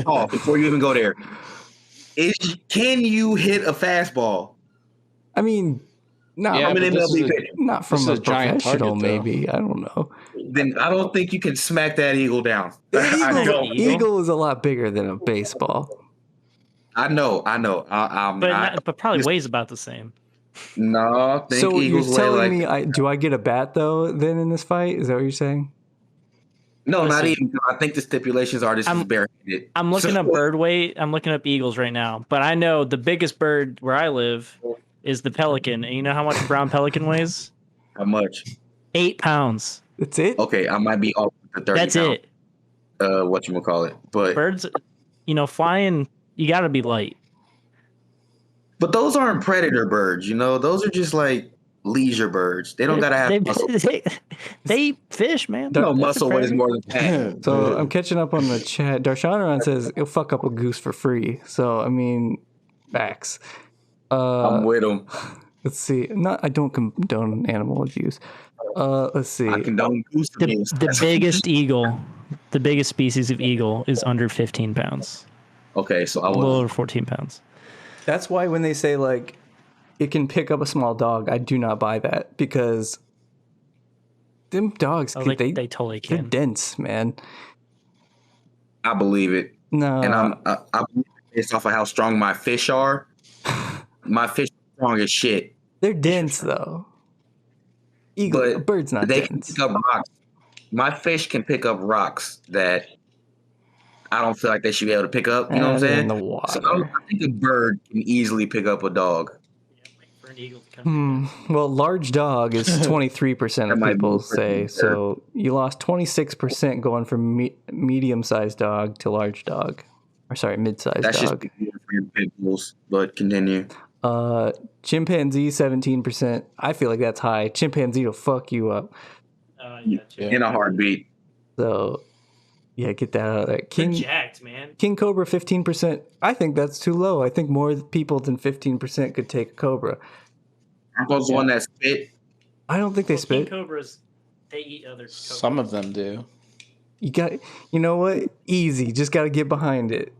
S4: Oh, before you even go there, can you hit a fastball?
S2: I mean, not,
S7: Yeah,
S4: I'm an
S7: but this
S4: MLB
S7: is a-
S4: pitcher.
S2: not from
S7: this
S2: a
S7: is a giant
S2: professional,
S7: target, though.
S2: maybe. I don't know.
S4: Then I don't think you can smack that eagle down.
S2: The
S3: don't.
S2: eagle is a lot bigger than a baseball.
S4: I know.
S3: But probably weighs about the same.
S4: No, I think
S2: So you're
S4: eagles weigh
S2: telling
S4: like
S2: me, do I get a bat though? Then in this fight, is that what you're saying?
S4: no, not
S3: Listen.
S4: even. I think the stipulations are this is barehanded.
S3: I'm looking up bird weight. I'm looking up eagles right now. But I know the biggest bird where I live is the pelican. And you know how much a brown pelican weighs?
S4: How much?
S3: 8 pounds.
S2: That's it?
S4: Okay, I might be off the 30
S3: That's
S4: pound,
S3: it.
S4: Whatchamacallit. But
S3: Birds, flying, you got to be light.
S4: those aren't predator birds, you know. Those are just like leisure birds. They don't gotta have muscle.
S3: They eat fish, man.
S4: No
S3: That's a
S4: muscle weighs
S3: predator.
S4: more than that.
S2: So I'm catching up on the chat. Darshanaran says he'll fuck up a goose for free. So I mean, facts.
S4: I'm with them.
S2: Let's see. I don't condone animal abuse. Let's see.
S4: I condone goose abuse.
S3: The biggest eagle, the biggest species of eagle is under 15 pounds.
S4: Okay, so I
S3: A little
S4: was.
S3: over 14 pounds.
S2: That's why when they say like it can pick up a small dog, I do not buy that because them dogs,
S3: Oh, they totally
S2: they're
S3: can.
S2: dense, man.
S4: I believe it,
S2: No,
S4: and I believe it based off of how strong my fish are. My fish are strong as shit.
S2: they're dense though. Eagle,
S4: But
S2: a bird's not
S4: they can
S2: dense.
S4: pick up rocks. My fish can pick up rocks that I don't feel like they should be able to pick up. You know what I'm
S2: They're
S4: saying?
S2: in the water.
S4: So I think a bird can easily pick up a dog.
S3: For an eagle to come.
S2: Well, large dog is 23%
S4: That
S2: of
S4: might be
S2: people
S4: pretty
S2: say. So you lost 26% going from medium-sized dog to large dog. Or sorry, mid-sized
S4: That's just
S2: dog.
S4: for your pit bulls. But continue.
S2: Chimpanzee, 17%. I feel like that's high. Chimpanzee will fuck you up.
S4: In a heartbeat.
S2: So, yeah, get that out of there.
S3: They're jacked, man.
S2: King Cobra, 15%. I think that's too low. I think more people than 15% could take a cobra.
S4: Aren't those the one that spit?
S2: I don't think they
S3: King
S2: spit.
S3: cobras, they eat other cobras.
S7: Some of them do.
S2: You know what? Easy. Just got to get behind it.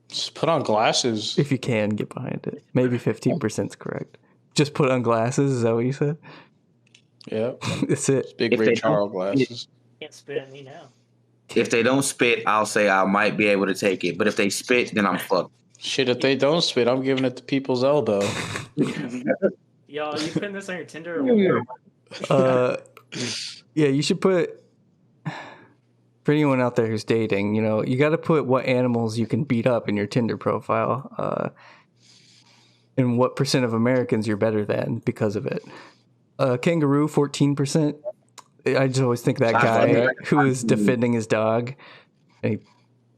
S7: Just put on glasses.
S2: If you can get behind it. Maybe 15% is correct. Just put on glasses. Is that what you said?
S7: Yeah.
S2: That's it.
S7: Big
S4: If
S7: Ray
S4: they
S7: Charles
S4: don't-
S7: glasses.
S3: Can't spit at me now.
S4: If they don't spit, I'll say I might be able to take it. But if they spit, then I'm fucked.
S7: Shit, if they don't spit, I'm giving it to people's elbow.
S3: Y'all, you putting this on your Tinder? Or
S2: Yeah, you should put, for anyone out there who's dating, you got to put what animals you can beat up in your Tinder profile, and what percent of Americans you're better than because of it. Kangaroo, 14%. I just always think that guy who is defending his dog and he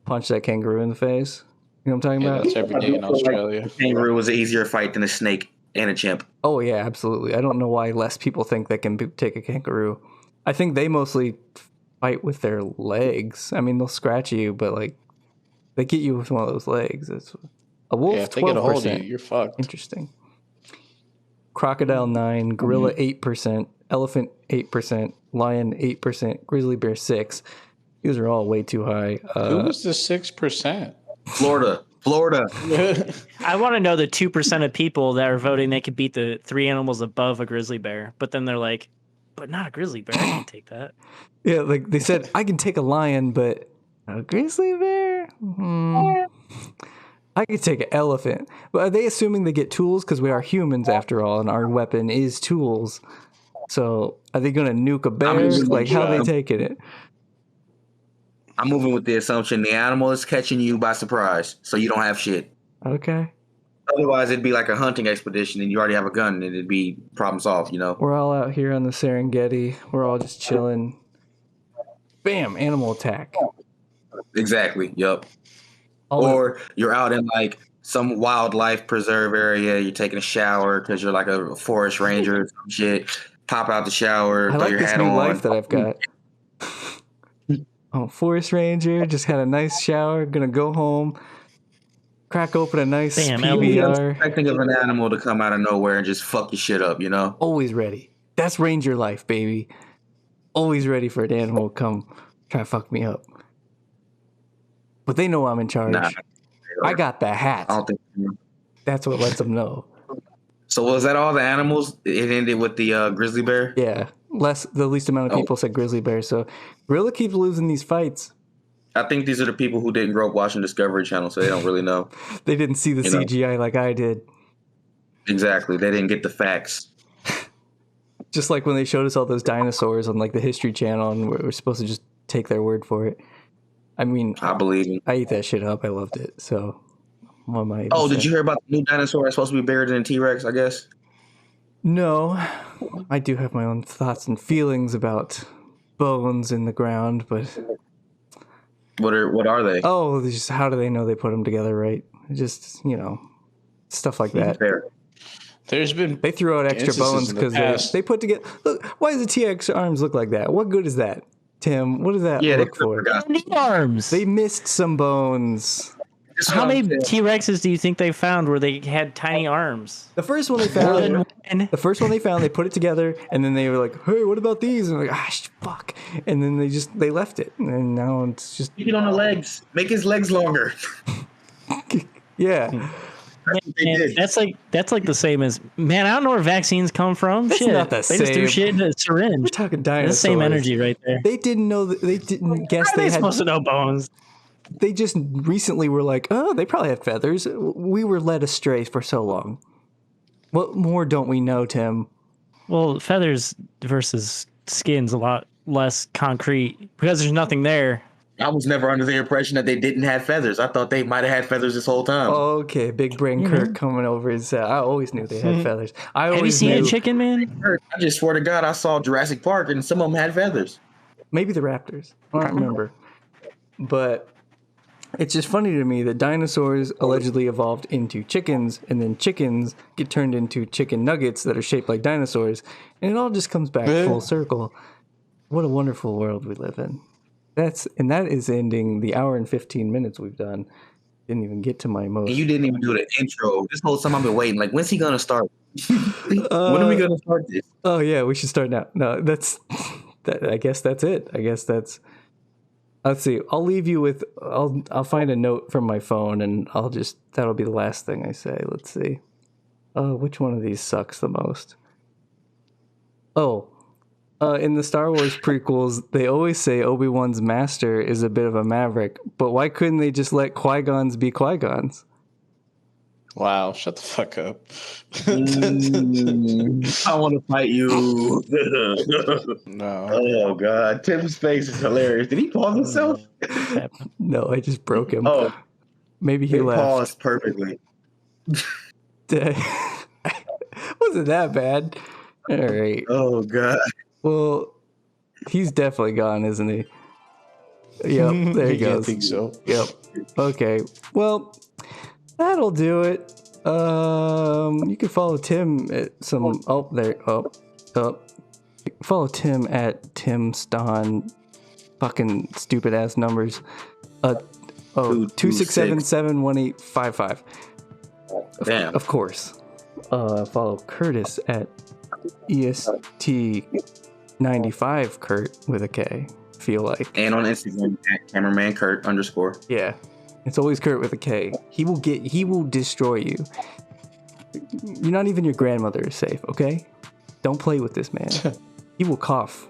S2: punched that kangaroo in the face. You know what I'm talking
S7: Yeah,
S2: about?
S7: that's every day in Australia.
S4: Kangaroo was an easier fight than a snake and a chimp.
S2: Oh, yeah, absolutely. I don't know why less people think they can take a kangaroo. I think they mostly fight with their legs. I mean, they'll scratch you, but like they get you with one of those legs. It's a wolf.
S7: Yeah, if they
S2: 12%.
S7: get a hold of you, you're fucked.
S2: Interesting. Crocodile 9%, gorilla 8%, elephant 8%, lion 8%, grizzly bear 6%. These are all way too high.
S7: Who was the 6%?
S4: Florida.
S3: I want to know the 2% of people that are voting they could beat the 3 animals above a grizzly bear, but then they're like, but not a grizzly bear. I can't take that.
S2: Yeah, like they said, I can take a lion, but a grizzly bear? I could take an elephant. But are they assuming they get tools? Because we are humans after all, and our weapon is tools. So are they going to nuke a bear? Like, how are they taking it?
S4: I'm moving with the assumption the animal is catching you by surprise, so you don't have shit.
S2: Okay.
S4: Otherwise, it'd be like a hunting expedition, and you already have a gun, and it'd be problem solved.
S2: We're all out here on the Serengeti. We're all just chilling. Bam! Animal attack.
S4: Exactly. Yep.
S2: All
S4: Or you're out in like some wildlife preserve area. You're taking a shower because you're like a forest ranger or some shit. Pop out the shower,
S2: I
S4: throw
S2: like
S4: your
S2: this
S4: hat
S2: new
S4: on.
S2: life that I've got. Forest ranger, just had a nice shower, gonna go home, crack open a nice
S3: Damn,
S2: PBR.
S4: Expecting of an animal to come out of nowhere and just fuck your shit up,
S2: Always ready. That's ranger life, baby. Always ready for an animal to come try to fuck me up. But they know I'm in charge.
S4: Nah.
S2: I got the hat.
S4: I don't think.
S2: That's what lets them know.
S4: So was that all the animals? It ended with the grizzly bear?
S2: Yeah. The least amount of people said grizzly bear. So gorilla keeps losing these fights.
S4: I think these are the people who didn't grow up watching Discovery Channel, so they don't really know.
S2: They didn't see the CGI like I did.
S4: Exactly. They didn't get the facts.
S2: Just like when they showed us all those dinosaurs on like the History Channel, and we're supposed to just take their word for it. I mean,
S4: I believe it.
S2: I ate that shit up. I loved it. So, what am I?
S4: Oh, did you hear about the new dinosaur that's supposed to be bigger than a T-Rex, I guess?
S2: No, I do have my own thoughts and feelings about bones in the ground, but
S4: What are they?
S2: oh, just how do they know they put them together right? Just stuff like that.
S4: Fair.
S7: There's been
S2: They threw out extra
S7: instances
S2: bones
S7: in the
S2: because
S7: past.
S2: they put together. Look, why does the T-Rex arms look like that? What good is that, Tim? What does that
S4: Yeah,
S2: look
S4: they
S2: for?
S4: forgot.
S3: Knee arms.
S2: They missed some bones.
S4: That's
S3: How
S4: what I'm
S3: many
S4: saying.
S3: T-Rexes do you think they found where they had tiny arms?
S2: The first one they
S3: More than
S2: found.
S3: one.
S2: The first one they found, they put it together, and then they were like, "Hey, what about these?" And I'm like, fuck!" And then they left it, and now it's just
S4: Keep it on the legs. Make his legs longer.
S2: yeah.
S4: They
S3: Man,
S4: did.
S3: that's like the same as, man, I don't know where vaccines come from.
S2: That's
S3: Shit.
S2: not the
S3: They just threw
S2: same.
S3: shit in a
S2: We're
S3: syringe.
S2: talking
S3: That's
S2: dinosaurs.
S3: the same energy right there.
S2: They didn't know that. They didn't guess
S3: How are
S2: they
S3: they
S2: had.
S3: supposed to know bones?
S2: They just recently were like, "Oh, they probably have feathers." We were led astray for so long. What more don't we know, Tim?
S3: Well, feathers versus skin's a lot less concrete because there's nothing there.
S4: I was never under the impression that they didn't have feathers. I thought they might have had feathers this whole time.
S2: Okay, big brain Kirk coming over his. I always knew they had feathers. I
S3: Have you
S2: always
S3: seen
S2: knew.
S3: a chicken, man?
S4: I just swear to God, I saw Jurassic Park and some of them had feathers.
S2: Maybe the raptors. I don't remember. But it's just funny to me that dinosaurs allegedly evolved into chickens, and then chickens get turned into chicken nuggets that are shaped like dinosaurs, and it all just comes back full circle. What a wonderful world we live in. That is ending the hour and 15 minutes we've done. Didn't even get to my most.
S4: And you didn't even do the intro. This whole time I've been waiting. Like, when's he gonna start? When are we gonna start this?
S2: Oh yeah, we should start now. No, that's that. I guess that's it. I guess that's. Let's see. I'll leave you with. I'll find a note from my phone, and that'll be the last thing I say. Let's see. Which one of these sucks the most? Oh, in the Star Wars prequels, they always say Obi-Wan's master is a bit of a maverick, but why couldn't they just let Qui-Gons be Qui-Gons?
S7: Wow, shut the fuck up.
S4: I want to fight you.
S7: No.
S4: Oh God, Tim's face is hilarious. Did he pause himself?
S2: No, I just broke him.
S4: Oh,
S2: Maybe he left.
S4: paused perfectly.
S2: Wasn't that bad. All right.
S4: Oh God.
S2: Well, he's definitely gone, isn't he? Yep, there he
S7: Yeah,
S2: goes.
S7: I think so.
S2: Yep. Okay. Well, that'll do it. You can follow Tim at some. Oh, there. Oh. Follow Tim at Tim Ston. Fucking stupid ass numbers. 267-71855.
S4: Damn.
S2: Of course. Follow Kurtis at EST95 Kurt with a K. Feel like.
S4: And on Instagram at cameraman Kurt _.
S2: Yeah. It's always Kurt with a K. He will destroy you. You're not even your grandmother is safe, okay? Don't play with this man. He will cough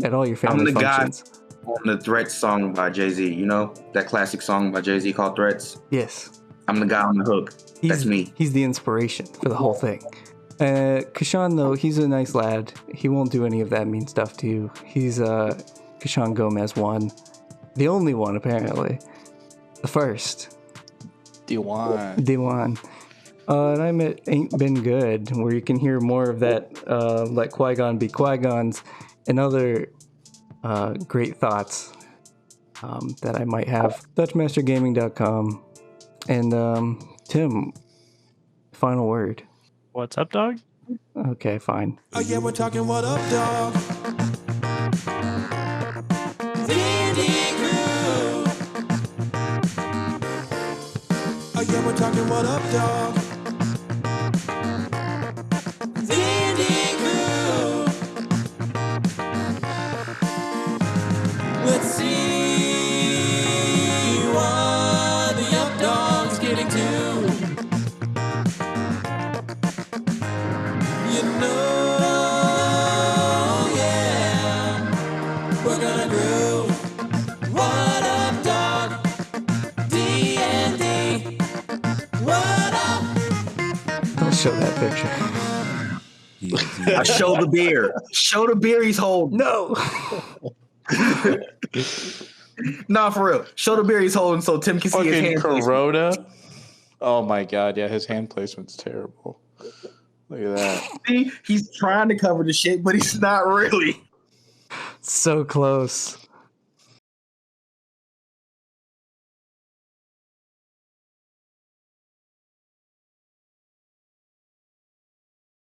S2: at all your family
S4: I'm the
S2: functions.
S4: guy on the Threats song by Jay-Z. You know that classic song by Jay-Z called Threats?
S2: Yes.
S4: I'm the guy on the hook. That's me.
S2: He's the inspiration for the whole thing. Kishan, though, he's a nice lad. He won't do any of that mean stuff to you. He's Kishan Gomez 1. The only one, apparently. The first. D1. And I'm at Ain't Been Good, where you can hear more of that, let Qui-Gon be Qui-Gons, and other great thoughts that I might have. DutchMasterGaming.com. And Tim, final word.
S3: What's up, dog?
S2: Okay, fine.
S5: Oh yeah, we're talking what up, dog. D&D crew. Oh yeah, we're talking what up, dog. D&D crew. Let's see what the UpDawgs getting to. You know, yeah, we're gonna groove. What up, dog? D&D. What up?
S2: Don't show that picture.
S4: I show the beer. Show the beer he's holding.
S2: No!
S4: Nah, for real. Show the beer he's holding so Tim can see his
S7: Fucking
S4: hand. placement.
S7: Corona. Oh my god, yeah, his hand placement's terrible. Look at that.
S4: See, he's trying to cover the shit, but he's not really.
S2: So close.